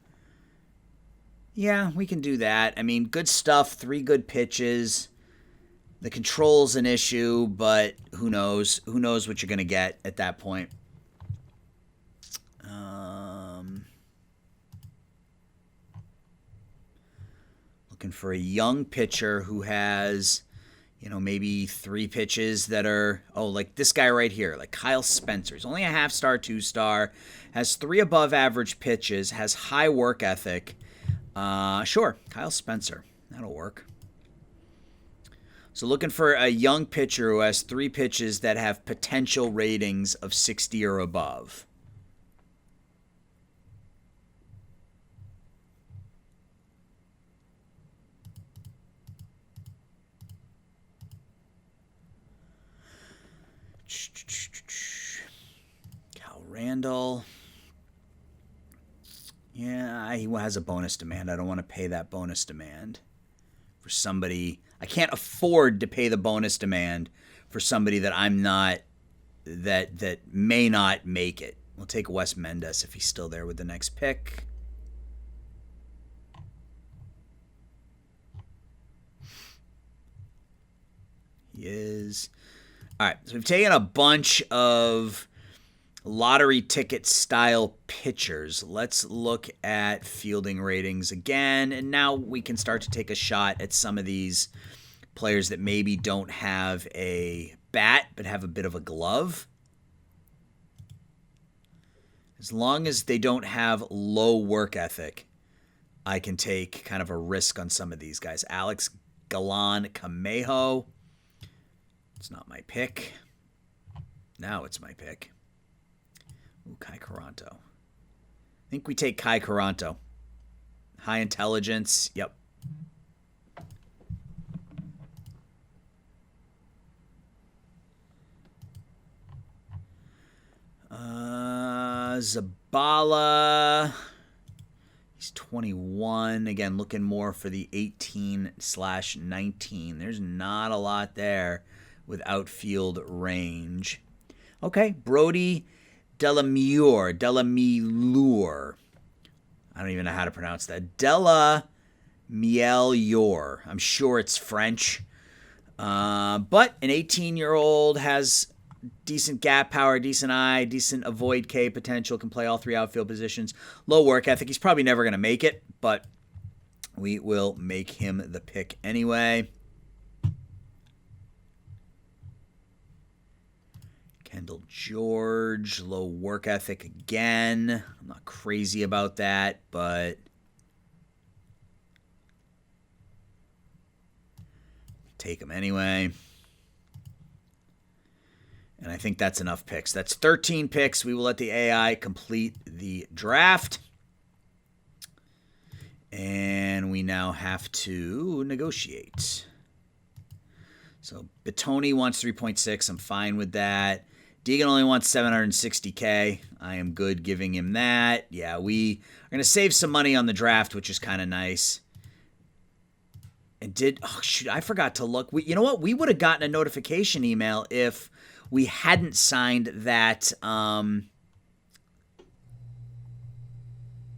Yeah, we can do that. I mean, good stuff. 3 good pitches. The control's an issue, but who knows? Who knows what you're going to get at that point? Looking for a young pitcher who has, maybe 3 pitches that are, like this guy right here, like Kyle Spencer. He's only a 1/2 star, 2 star, has 3 above average pitches, has high work ethic. Sure, Kyle Spencer. That'll work. So looking for a young pitcher who has 3 pitches that have potential ratings of 60 or above. Cal Randall. Yeah, he has a bonus demand. I don't want to pay that bonus demand for somebody. I can't afford to pay the bonus demand for somebody that I'm not, that may not make it. We'll take Wes Mendez if he's still there with the next pick. He is. All right, so we've taken a bunch of lottery ticket style pitchers. Let's look at fielding ratings again, and now we can start to take a shot at some of these players that maybe don't have a bat but have a bit of a glove. As long as they don't have low work ethic, I can take kind of a risk on some of these guys. Alex Galan Camejo. It's not my pick. Now it's my pick. Ooh, Kai Caranto. I think we take Kai Caranto. High intelligence. Yep. Zabala. He's 21. Again, looking more for the 18/19. There's not a lot there with outfield range. Okay, Brody Delamure. I don't even know how to pronounce that. Delamure. I'm sure it's French. But an 18-year-old has decent gap power, decent eye, decent avoid K potential, can play all 3 outfield positions. Low work ethic. He's probably never going to make it, but we will make him the pick anyway. Kendall George, low work ethic again. I'm not crazy about that, but take him anyway. And I think that's enough picks. That's 13 picks. We will let the AI complete the draft. And we now have to negotiate. So Batoni wants 3.6. I'm fine with that. Deegan only wants 760K. I am good giving him that. Yeah, we are going to save some money on the draft, which is kind of nice. And I forgot to look. You know what? We would have gotten a notification email if we hadn't signed that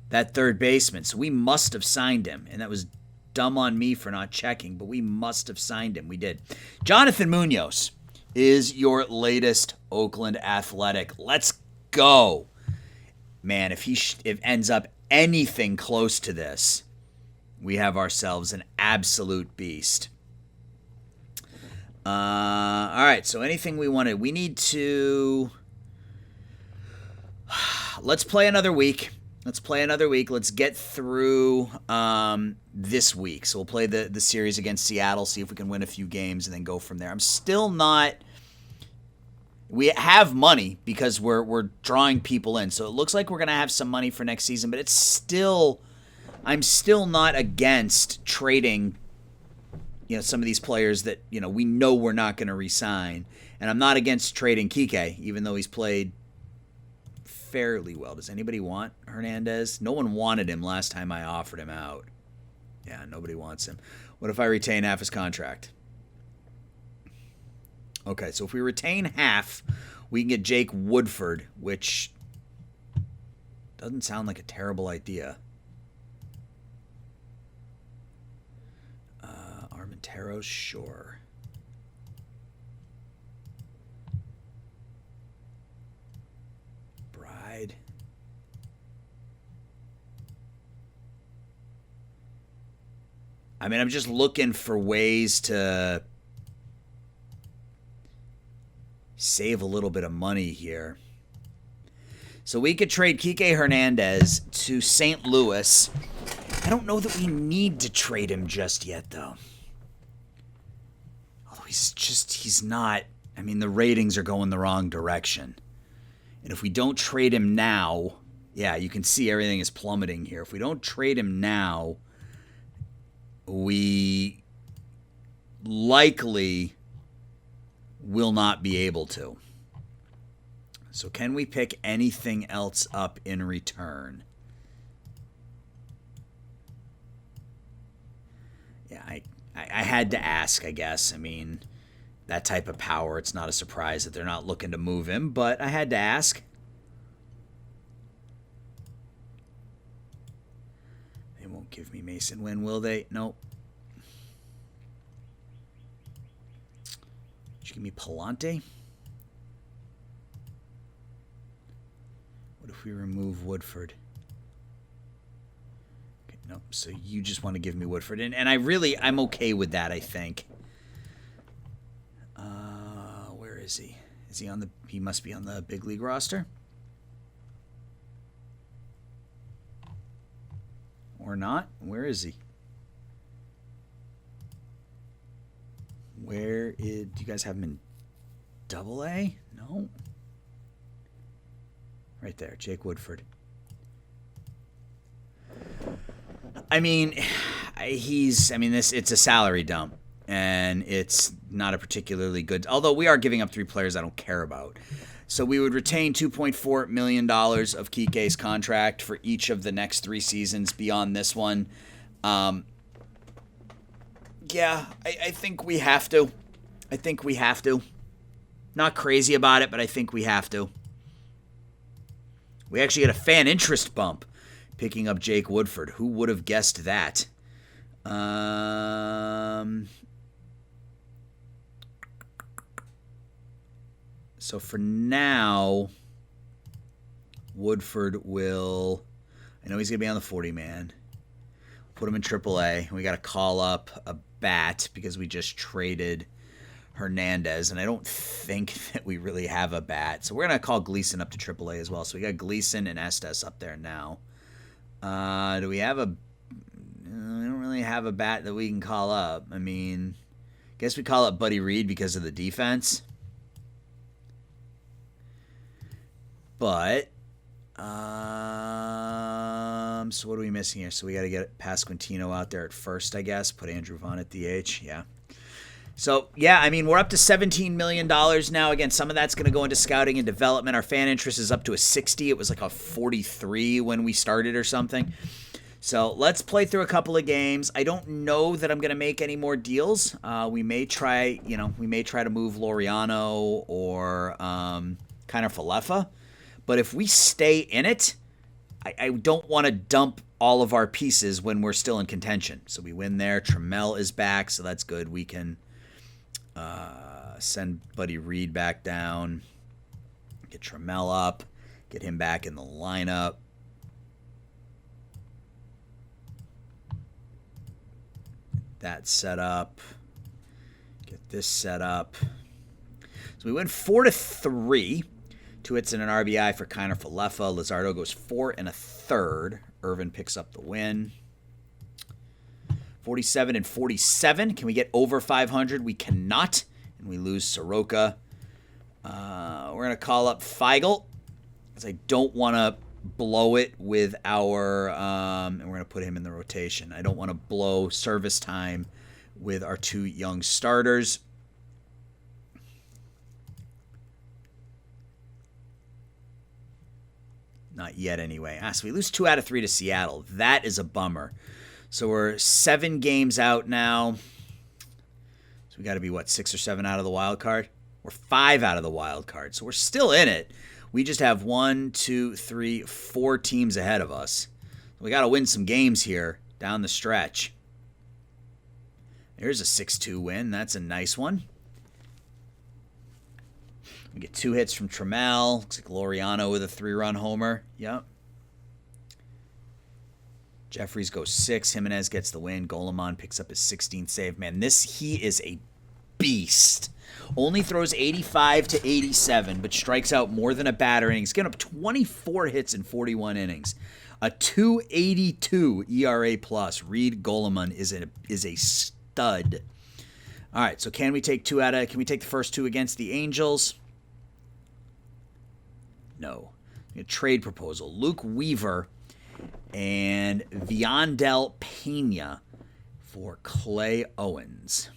that third baseman. So we must have signed him, and that was dumb on me for not checking, but we must have signed him. We did. Jonathan Munoz is your latest Oakland Athletic. Let's go. Man, if he ends up anything close to this, we have ourselves an absolute beast. All right, so anything we wanted. We need to... Let's play another week. Let's get through this week. So we'll play the series against Seattle, see if we can win a few games, and then go from there. I'm still not... We have money because we're drawing people in. So it looks like we're going to have some money for next season, but it's still... I'm still not against trading some of these players that, we know we're not going to re-sign. And I'm not against trading Kike, even though he's played fairly well. Does anybody want Hernandez? No one wanted him last time I offered him out. Yeah, nobody wants him. What if I retain half his contract? Okay, so if we retain half, we can get Jake Woodford, which doesn't sound like a terrible idea. Armenteros, sure. Bride. I mean, I'm just looking for ways to save a little bit of money here. So we could trade Kike Hernandez to St. Louis. I don't know that we need to trade him just yet, though. Although he's not. I mean, the ratings are going the wrong direction. And if we don't trade him now, yeah, you can see everything is plummeting here. If we don't trade him now, we likely will not be able to. So can we pick anything else up in return? Yeah, I had to ask, I guess. I mean, that type of power, it's not a surprise that they're not looking to move him, but I had to ask. They won't give me Mason Wynn, will they? Nope. Did you give me Palante? What if we remove Woodford? Okay, nope. So you just want to give me Woodford. And I'm okay with that, I think. Where is he? Is he on the... He must be on the big league roster. Or not? Where is he? Where is... Do you guys have him in Double A? No. Right there, Jake Woodford. I mean, it's a salary dump, and it's not a particularly good... Although we are giving up 3 players I don't care about. So we would retain $2.4 million of Kike's contract for each of the next 3 seasons beyond this one. Yeah, I think we have to. Not crazy about it, but I think we have to. We actually get a fan interest bump picking up Jake Woodford. Who would have guessed that? So for now, Woodford will... I know he's going to be on the 40-man. Put him in AAA. We got to call up a bat because we just traded Hernandez, and I don't think that we really have a bat. So we're going to call Gleason up to AAA as well. So we got Gleason and Estes up there now. Do we have a... We don't really have a bat that we can call up. I mean, I guess we call up Buddy Reed because of the defense. But... so what are we missing here? So we got to get Pasquantino out there at first, I guess. Put Andrew Vaughn at DH. Yeah. So, yeah, I mean, we're up to $17 million now. Again, some of that's going to go into scouting and development. Our fan interest is up to a 60. It was like a 43 when we started or something. So let's play through a couple of games. I don't know that I'm going to make any more deals. We may try to move Laureano or kind of Falefa. But if we stay in it, I don't want to dump all of our pieces when we're still in contention. So we win there. Trammell is back, so that's good. We can send Buddy Reed back down, get Trammell up, get him back in the lineup. That set up. Get this set up. So we went 4-3. 2 hits and an RBI for Kiner Falefa. Luzardo goes 4 1/3. Irvin picks up the win. 47 and 47. Can we get over 500? We cannot. And we lose Soroka. We're going to call up Feigl because I don't want to blow it with our... and we're going to put him in the rotation. I don't want to blow service time with our 2 young starters. Not yet, anyway. So we lose 2 out of 3 to Seattle. That is a bummer. So we're 7 games out now. So we got to be, 6 or 7 out of the wild card? We're 5 out of the wild card. So we're still in it. We just have 1, 2, 3, 4 teams ahead of us. We got to win some games here down the stretch. There's a 6-2 win. That's a nice one. We get 2 hits from Trammell. Looks like Laureano with a 3-run homer. Yep. Jeffries goes 6. Jimenez gets the win. Golemon picks up his 16th save. Man, he is a beast. Only throws 85 to 87, but strikes out more than a batter. And he's getting up 24 hits in 41 innings. A 2.82 ERA plus. Reed Golemon is a stud. All right, so can we take the first 2 against the Angels? No. A trade proposal. Luke Weaver and Viandel Pena for Clay Owens.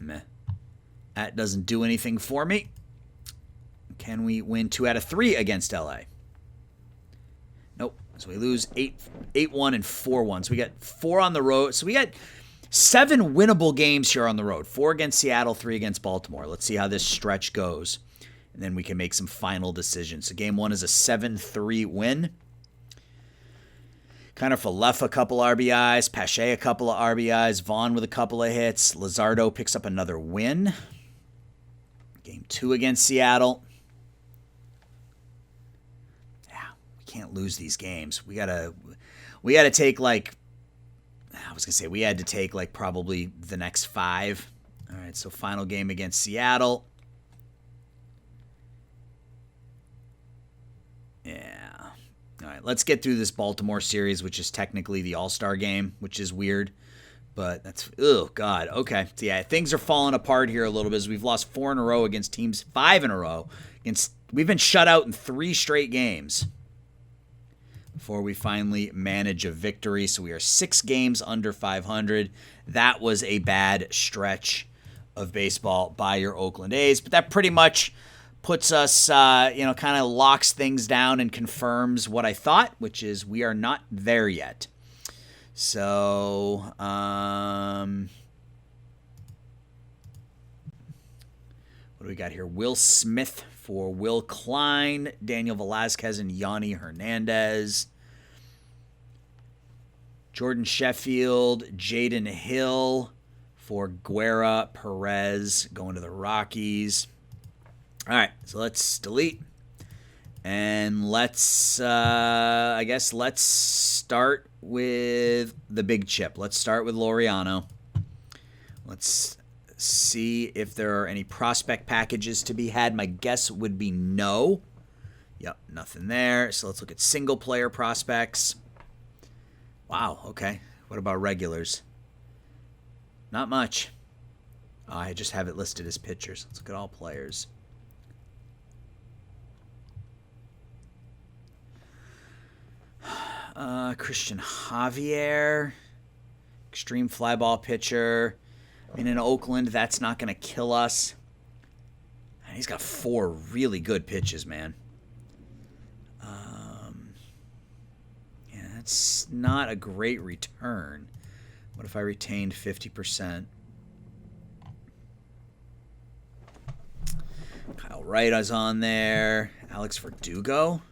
Meh. That doesn't do anything for me. Can we win 2 out of 3 against LA? Nope. So we lose 8-1 and 4-1. So we got 4 on the road. So we got 7 winnable games here on the road. 4 against Seattle, 3 against Baltimore. Let's see how this stretch goes. And then we can make some final decisions. So game 1 is a 7-3 win. Kind of Falefa a couple RBIs. Pache a couple of RBIs. Vaughn with a couple of hits. Luzardo picks up another win. Game 2 against Seattle. Yeah, we can't lose these games. We gotta take we had to take probably the next 5. All right, so final game against Seattle. Yeah. All right, let's get through this Baltimore series, which is technically the All-Star game, which is weird. But that's, oh, God. Okay. So, yeah, things are falling apart here a little bit as we've lost 4 in a row against teams, 5 in a row. We've been shut out in 3 straight games before we finally manage a victory. So we are 6 games under 500. That was a bad stretch of baseball by your Oakland A's. But that pretty much puts us, kind of locks things down and confirms what I thought, which is we are not there yet. So, what do we got here? Will Smith for Will Klein, Daniel Velasquez, and Yanni Hernandez. Jordan Sheffield, Jaden Hill for Guerra Perez going to the Rockies. All right, so let's delete. And let's start with the big chip. Let's start with Laureano. Let's see if there are any prospect packages to be had. My guess would be no. Yep, nothing there. So let's look at single player prospects. Wow, okay. What about regulars? Not much. Oh, I just have it listed as pitchers. Let's look at all players. Christian Javier, extreme fly ball pitcher. I mean, in Oakland, that's not going to kill us. And he's got 4 really good pitches, man. Yeah, that's not a great return. What if I retained 50%? Kyle Wright is on there. Alex Verdugo.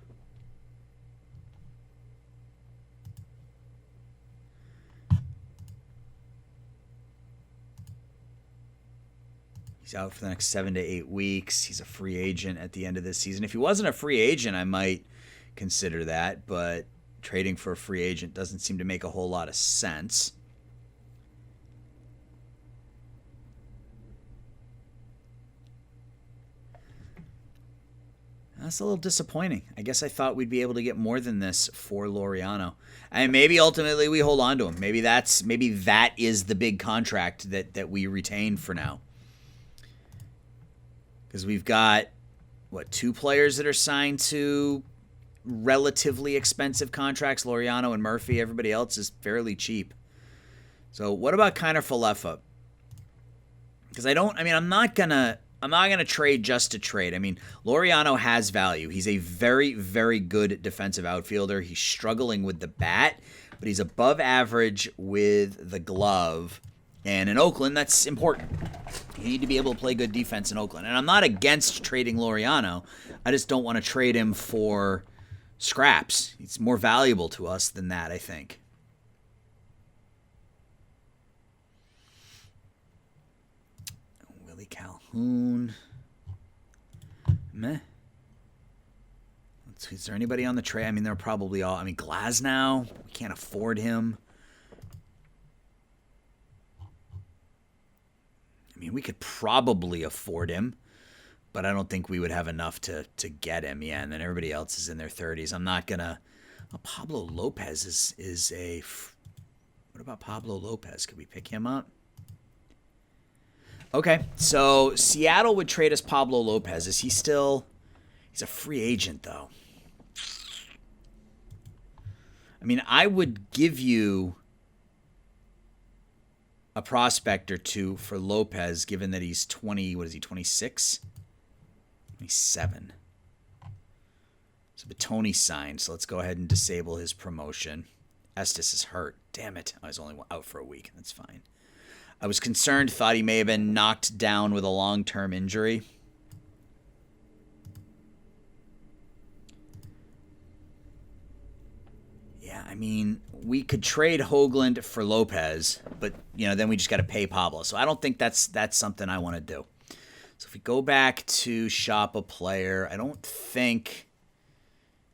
He's out for the next 7 to 8 weeks. He's a free agent at the end of this season. If he wasn't a free agent, I might consider that, but trading for a free agent doesn't seem to make a whole lot of sense. That's a little disappointing. I guess I thought we'd be able to get more than this for Laureano. And maybe ultimately we hold on to him. Maybe that is the big contract that we retain for now. Because we've got, 2 players that are signed to relatively expensive contracts. Laureano and Murphy. Everybody else is fairly cheap. So what about Kiner Falefa? Because I'm not gonna trade just to trade. I mean, Laureano has value. He's a very, very good defensive outfielder. He's struggling with the bat, but he's above average with the glove. And in Oakland, that's important. You need to be able to play good defense in Oakland. And I'm not against trading Laureano. I just don't want to trade him for scraps. He's more valuable to us than that, I think. Willie Calhoun. Meh. Let's see, is there anybody on the trade? I mean, they're probably all. I mean, Glasnow. We can't afford him. I mean, we could probably afford him, but I don't think we would have enough to get him. Yeah, and then everybody else is in their 30s. I'm not going to... Pablo Lopez is a... What about Pablo Lopez? Could we pick him up? Okay, so Seattle would trade us Pablo Lopez. Is he still... He's a free agent, though. I mean, I would give you a prospect or two for Lopez, given that he's 20, what is he, 26? 27. So Batoni signed, so let's go ahead and disable his promotion. Estes is hurt. Damn it. I was only out for a week. That's fine. I was concerned, thought he may have been knocked down with a long-term injury. Yeah, I mean, we could trade Hoagland for Lopez, but, then we just got to pay Pablo. So I don't think that's something I want to do. So if we go back to shop a player, I don't think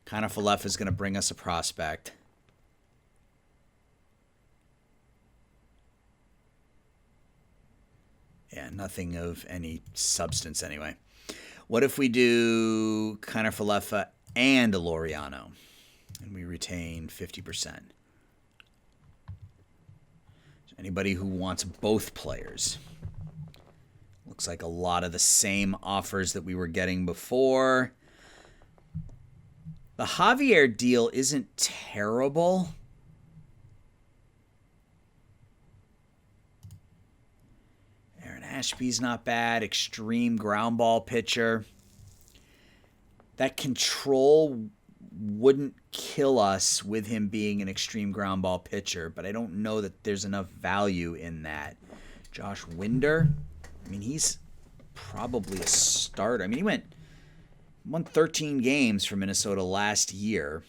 Kiner Falefa is going to bring us a prospect. Yeah, nothing of any substance anyway. What if we do Kiner Falefa and a Laureano? And we retain 50%. Anybody who wants both players? Looks like a lot of the same offers that we were getting before. The Javier deal isn't terrible. Aaron Ashby's not bad. Extreme ground ball pitcher. That control wouldn't kill us with him being an extreme ground ball pitcher, but I don't know that there's enough value in that. Josh Winder, I mean, he's probably a starter. I mean, he won 13 games for Minnesota last year.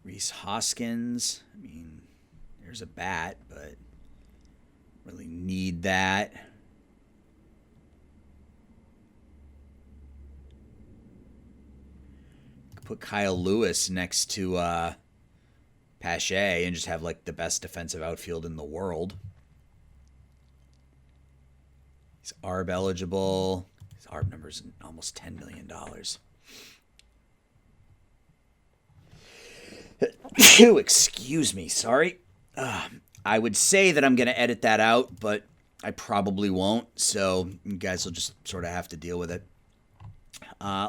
Rhys Hoskins, I mean, there's a bat, but really need that. Put Kyle Lewis next to Pache and just have like the best defensive outfield in the world. He's ARB eligible. His ARB number's almost $10 million. Excuse me, sorry. I would say that I'm going to edit that out, but I probably won't, so you guys will just sort of have to deal with it.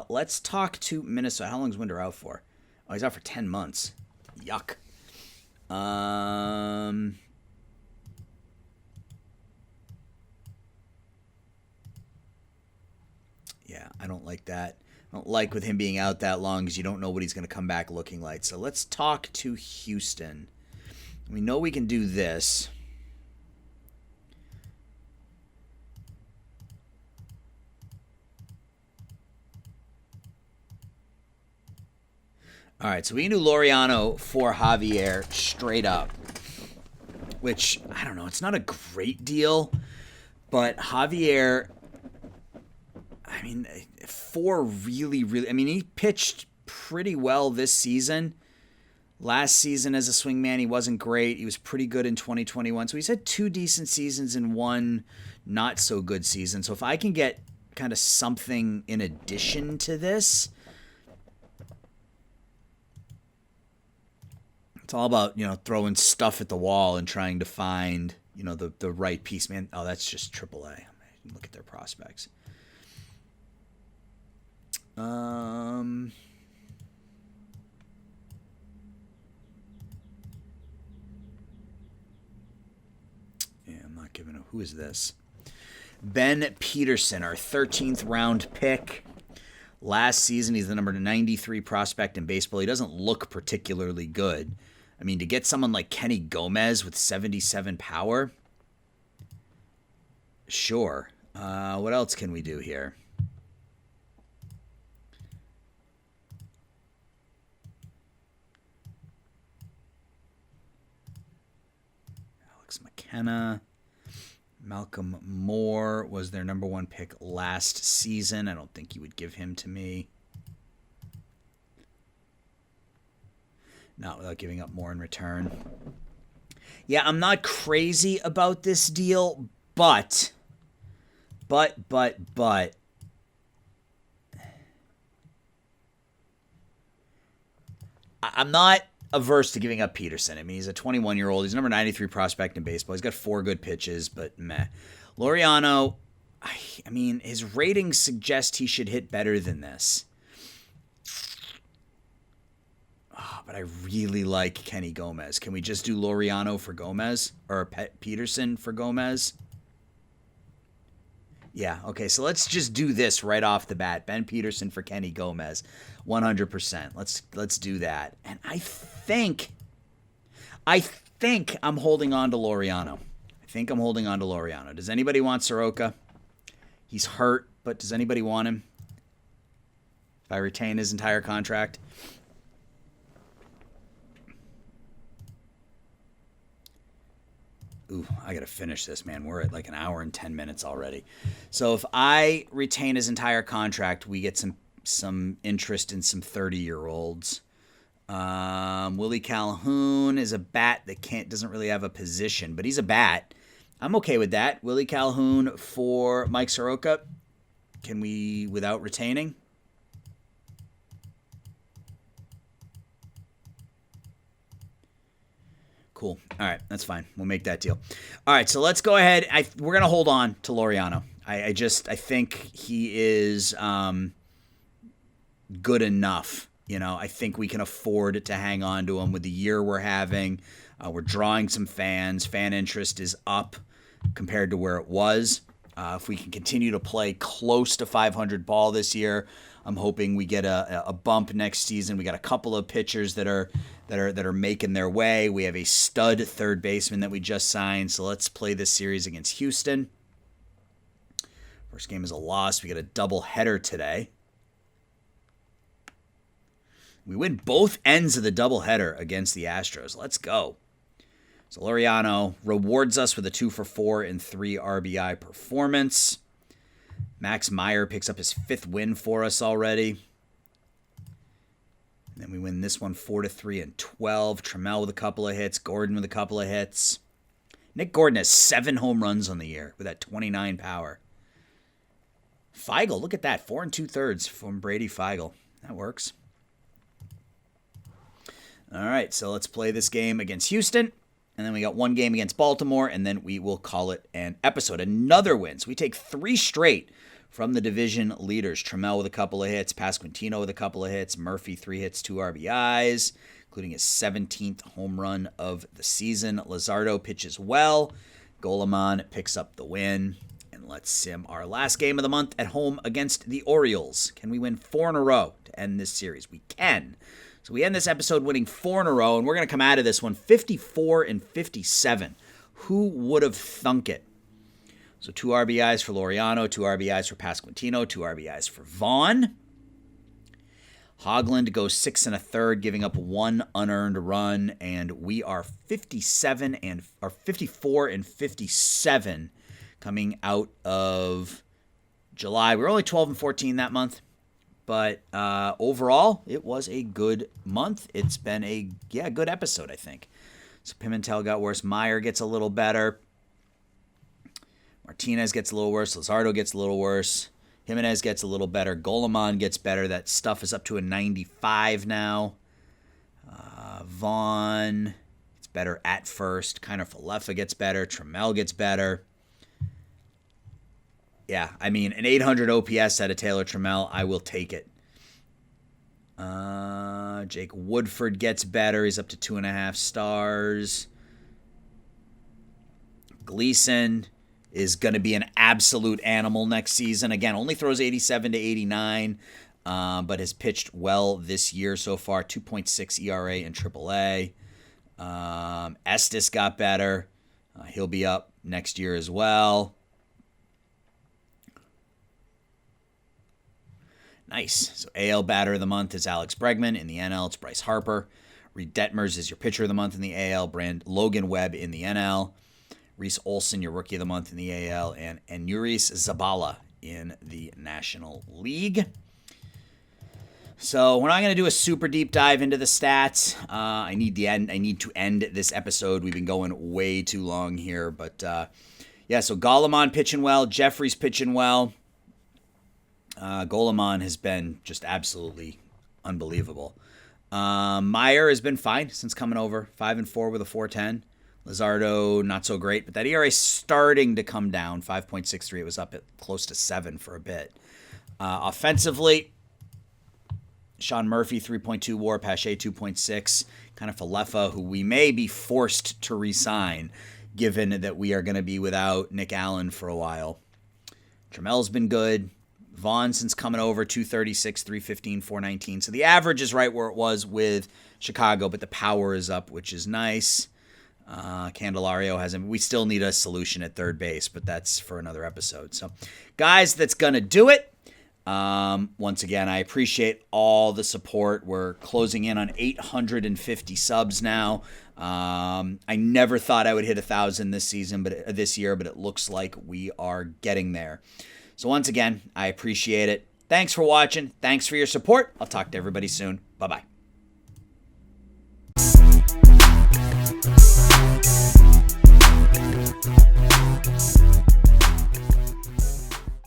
Let's talk to Minnesota. How long is Winder out for? Oh, he's out for 10 months. Yuck. Yeah, I don't like that. I don't like with him being out that long because you don't know what he's going to come back looking like. So let's talk to Houston. We know we can do this. All right, so we can do Laureano for Javier straight up, which, I don't know, it's not a great deal, but Javier, I mean, he pitched pretty well this season. Last season as a swingman, he wasn't great. He was pretty good in 2021. So he's had 2 decent seasons and 1 not so good season. So if I can get kind of something in addition to this, it's all about, throwing stuff at the wall and trying to find, the right piece. Man, oh, that's just AAA. look at their prospects. Yeah, I'm not giving a... Who is this? Ben Peterson, our 13th round pick. Last season, he's the number 93 prospect in baseball. He doesn't look particularly good. I mean, to get someone like Kenny Gomez with 77 power, sure. What else can we do here? Alex McKenna. Malcolm Moore was their number 1 pick last season. I don't think you would give him to me. Not without giving up more in return. Yeah, I'm not crazy about this deal, but I'm not averse to giving up Peterson. I mean, he's a 21-year-old. He's a number 93 prospect in baseball. He's got 4 good pitches, but meh. Laureano, I mean, his ratings suggest he should hit better than this. Oh, but I really like Kenny Gomez. Can we just do Laureano for Gomez? Or Peterson for Gomez? Yeah, okay, so let's just do this right off the bat. Ben Peterson for Kenny Gomez. 100%. Let's do that. And I think I'm holding on to Laureano. Does anybody want Soroka? He's hurt, but does anybody want him? If I retain his entire contract? Ooh, I got to finish this, man. We're at like an hour and 10 minutes already. So if I retain his entire contract, we get some interest in some 30-year-olds. Willie Calhoun is a bat that doesn't really have a position, but he's a bat. I'm okay with that. Willie Calhoun for Mike Soroka. Can we, without retaining? Cool. All right, that's fine. We'll make that deal. All right, so let's go ahead. We're gonna hold on to Laureano. I think he is good enough. You know, I think we can afford to hang on to him with the year we're having. We're drawing some fans. Fan interest is up compared to where it was. If we can continue to play close to 500 ball this year, I'm hoping we get a bump next season. We got a couple of pitchers that are making their way. We have a stud third baseman that we just signed. So let's play this series against Houston. First game is a loss. We get a double header today. We win both ends of the doubleheader against the Astros. Let's go. So Laureano rewards us with a 2-for-4 and 3 RBI performance. Max Meyer picks up his 5th win for us already. And then we win this one 4-3 and 12. Trammell with a couple of hits. Gordon with a couple of hits. Nick Gordon has 7 home runs on the year with that 29 power. Feigl, look at that. 4 2/3 from Brady Feigl. That works. All right, so let's play this game against Houston. And then we got one game against Baltimore, and then we will call it an episode. Another win. So we take 3 straight from the division leaders. Trammell with a couple of hits, Pasquantino with a couple of hits, Murphy 3 hits, 2 RBIs, including his 17th home run of the season. Luzardo pitches well. Goleman picks up the win. And let's sim our last game of the month at home against the Orioles. Can we win 4 in a row to end this series? We can. So we end this episode winning 4 in a row, and we're going to come out of this one 54 and 57. Who would have thunk it? So 2 RBIs for Laureano, 2 RBIs for Pasquantino, 2 RBIs for Vaughn. Hoagland goes 6 1/3, giving up 1 unearned run, and we are 54 and 57 coming out of July. We were only 12 and 14 that month. But overall, it was a good month. It's been a good episode, I think. So Pimentel got worse. Meyer gets a little better. Martinez gets a little worse. Luzardo gets a little worse. Jimenez gets a little better. Goleman gets better. That stuff is up to a 95 now. Vaughn gets better at first. Kind of Falefa gets better. Trammell gets better. Yeah, I mean, an 800 OPS out of Taylor Trammell, I will take it. Jake Woodford gets better. He's up to 2.5 stars. Gleason is going to be an absolute animal next season. Again, only throws 87 to 89, but has pitched well this year so far. 2.6 ERA in AAA. Estes got better. He'll be up next year as well. Nice. So AL batter of the month is Alex Bregman. In the NL, it's Bryce Harper. Reed Detmers is your pitcher of the month in the AL. Logan Webb in the NL. Reese Olson, your rookie of the month in the AL. And Nuris Zabala in the National League. So we're not going to do a super deep dive into the stats. I need to end this episode. We've been going way too long here. But, so Golemon pitching well. Jeffrey's pitching well. Golemon has been just absolutely unbelievable. Meyer has been fine since coming over. 5-4 with a 4.10. Lizardo, not so great, but that ERA is starting to come down. 5.63. It was up at close to 7 for a bit. Offensively, Sean Murphy, 3.2 WAR, Pache, 2.6. Kind of Falefa, who we may be forced to re-sign, given that we are going to be without Nick Allen for a while. Trammell's been good. Vaughn, since coming over, 236, 315, 419. So the average is right where it was with Chicago, but the power is up, which is nice. Candelario hasn't. We still need a solution at third base, but that's for another episode. So, guys, that's going to do it. Once again, I appreciate all the support. We're closing in on 850 subs now. I never thought I would hit 1,000 this year, but it looks like we are getting there. So once again, I appreciate it. Thanks for watching. Thanks for your support. I'll talk to everybody soon. Bye-bye.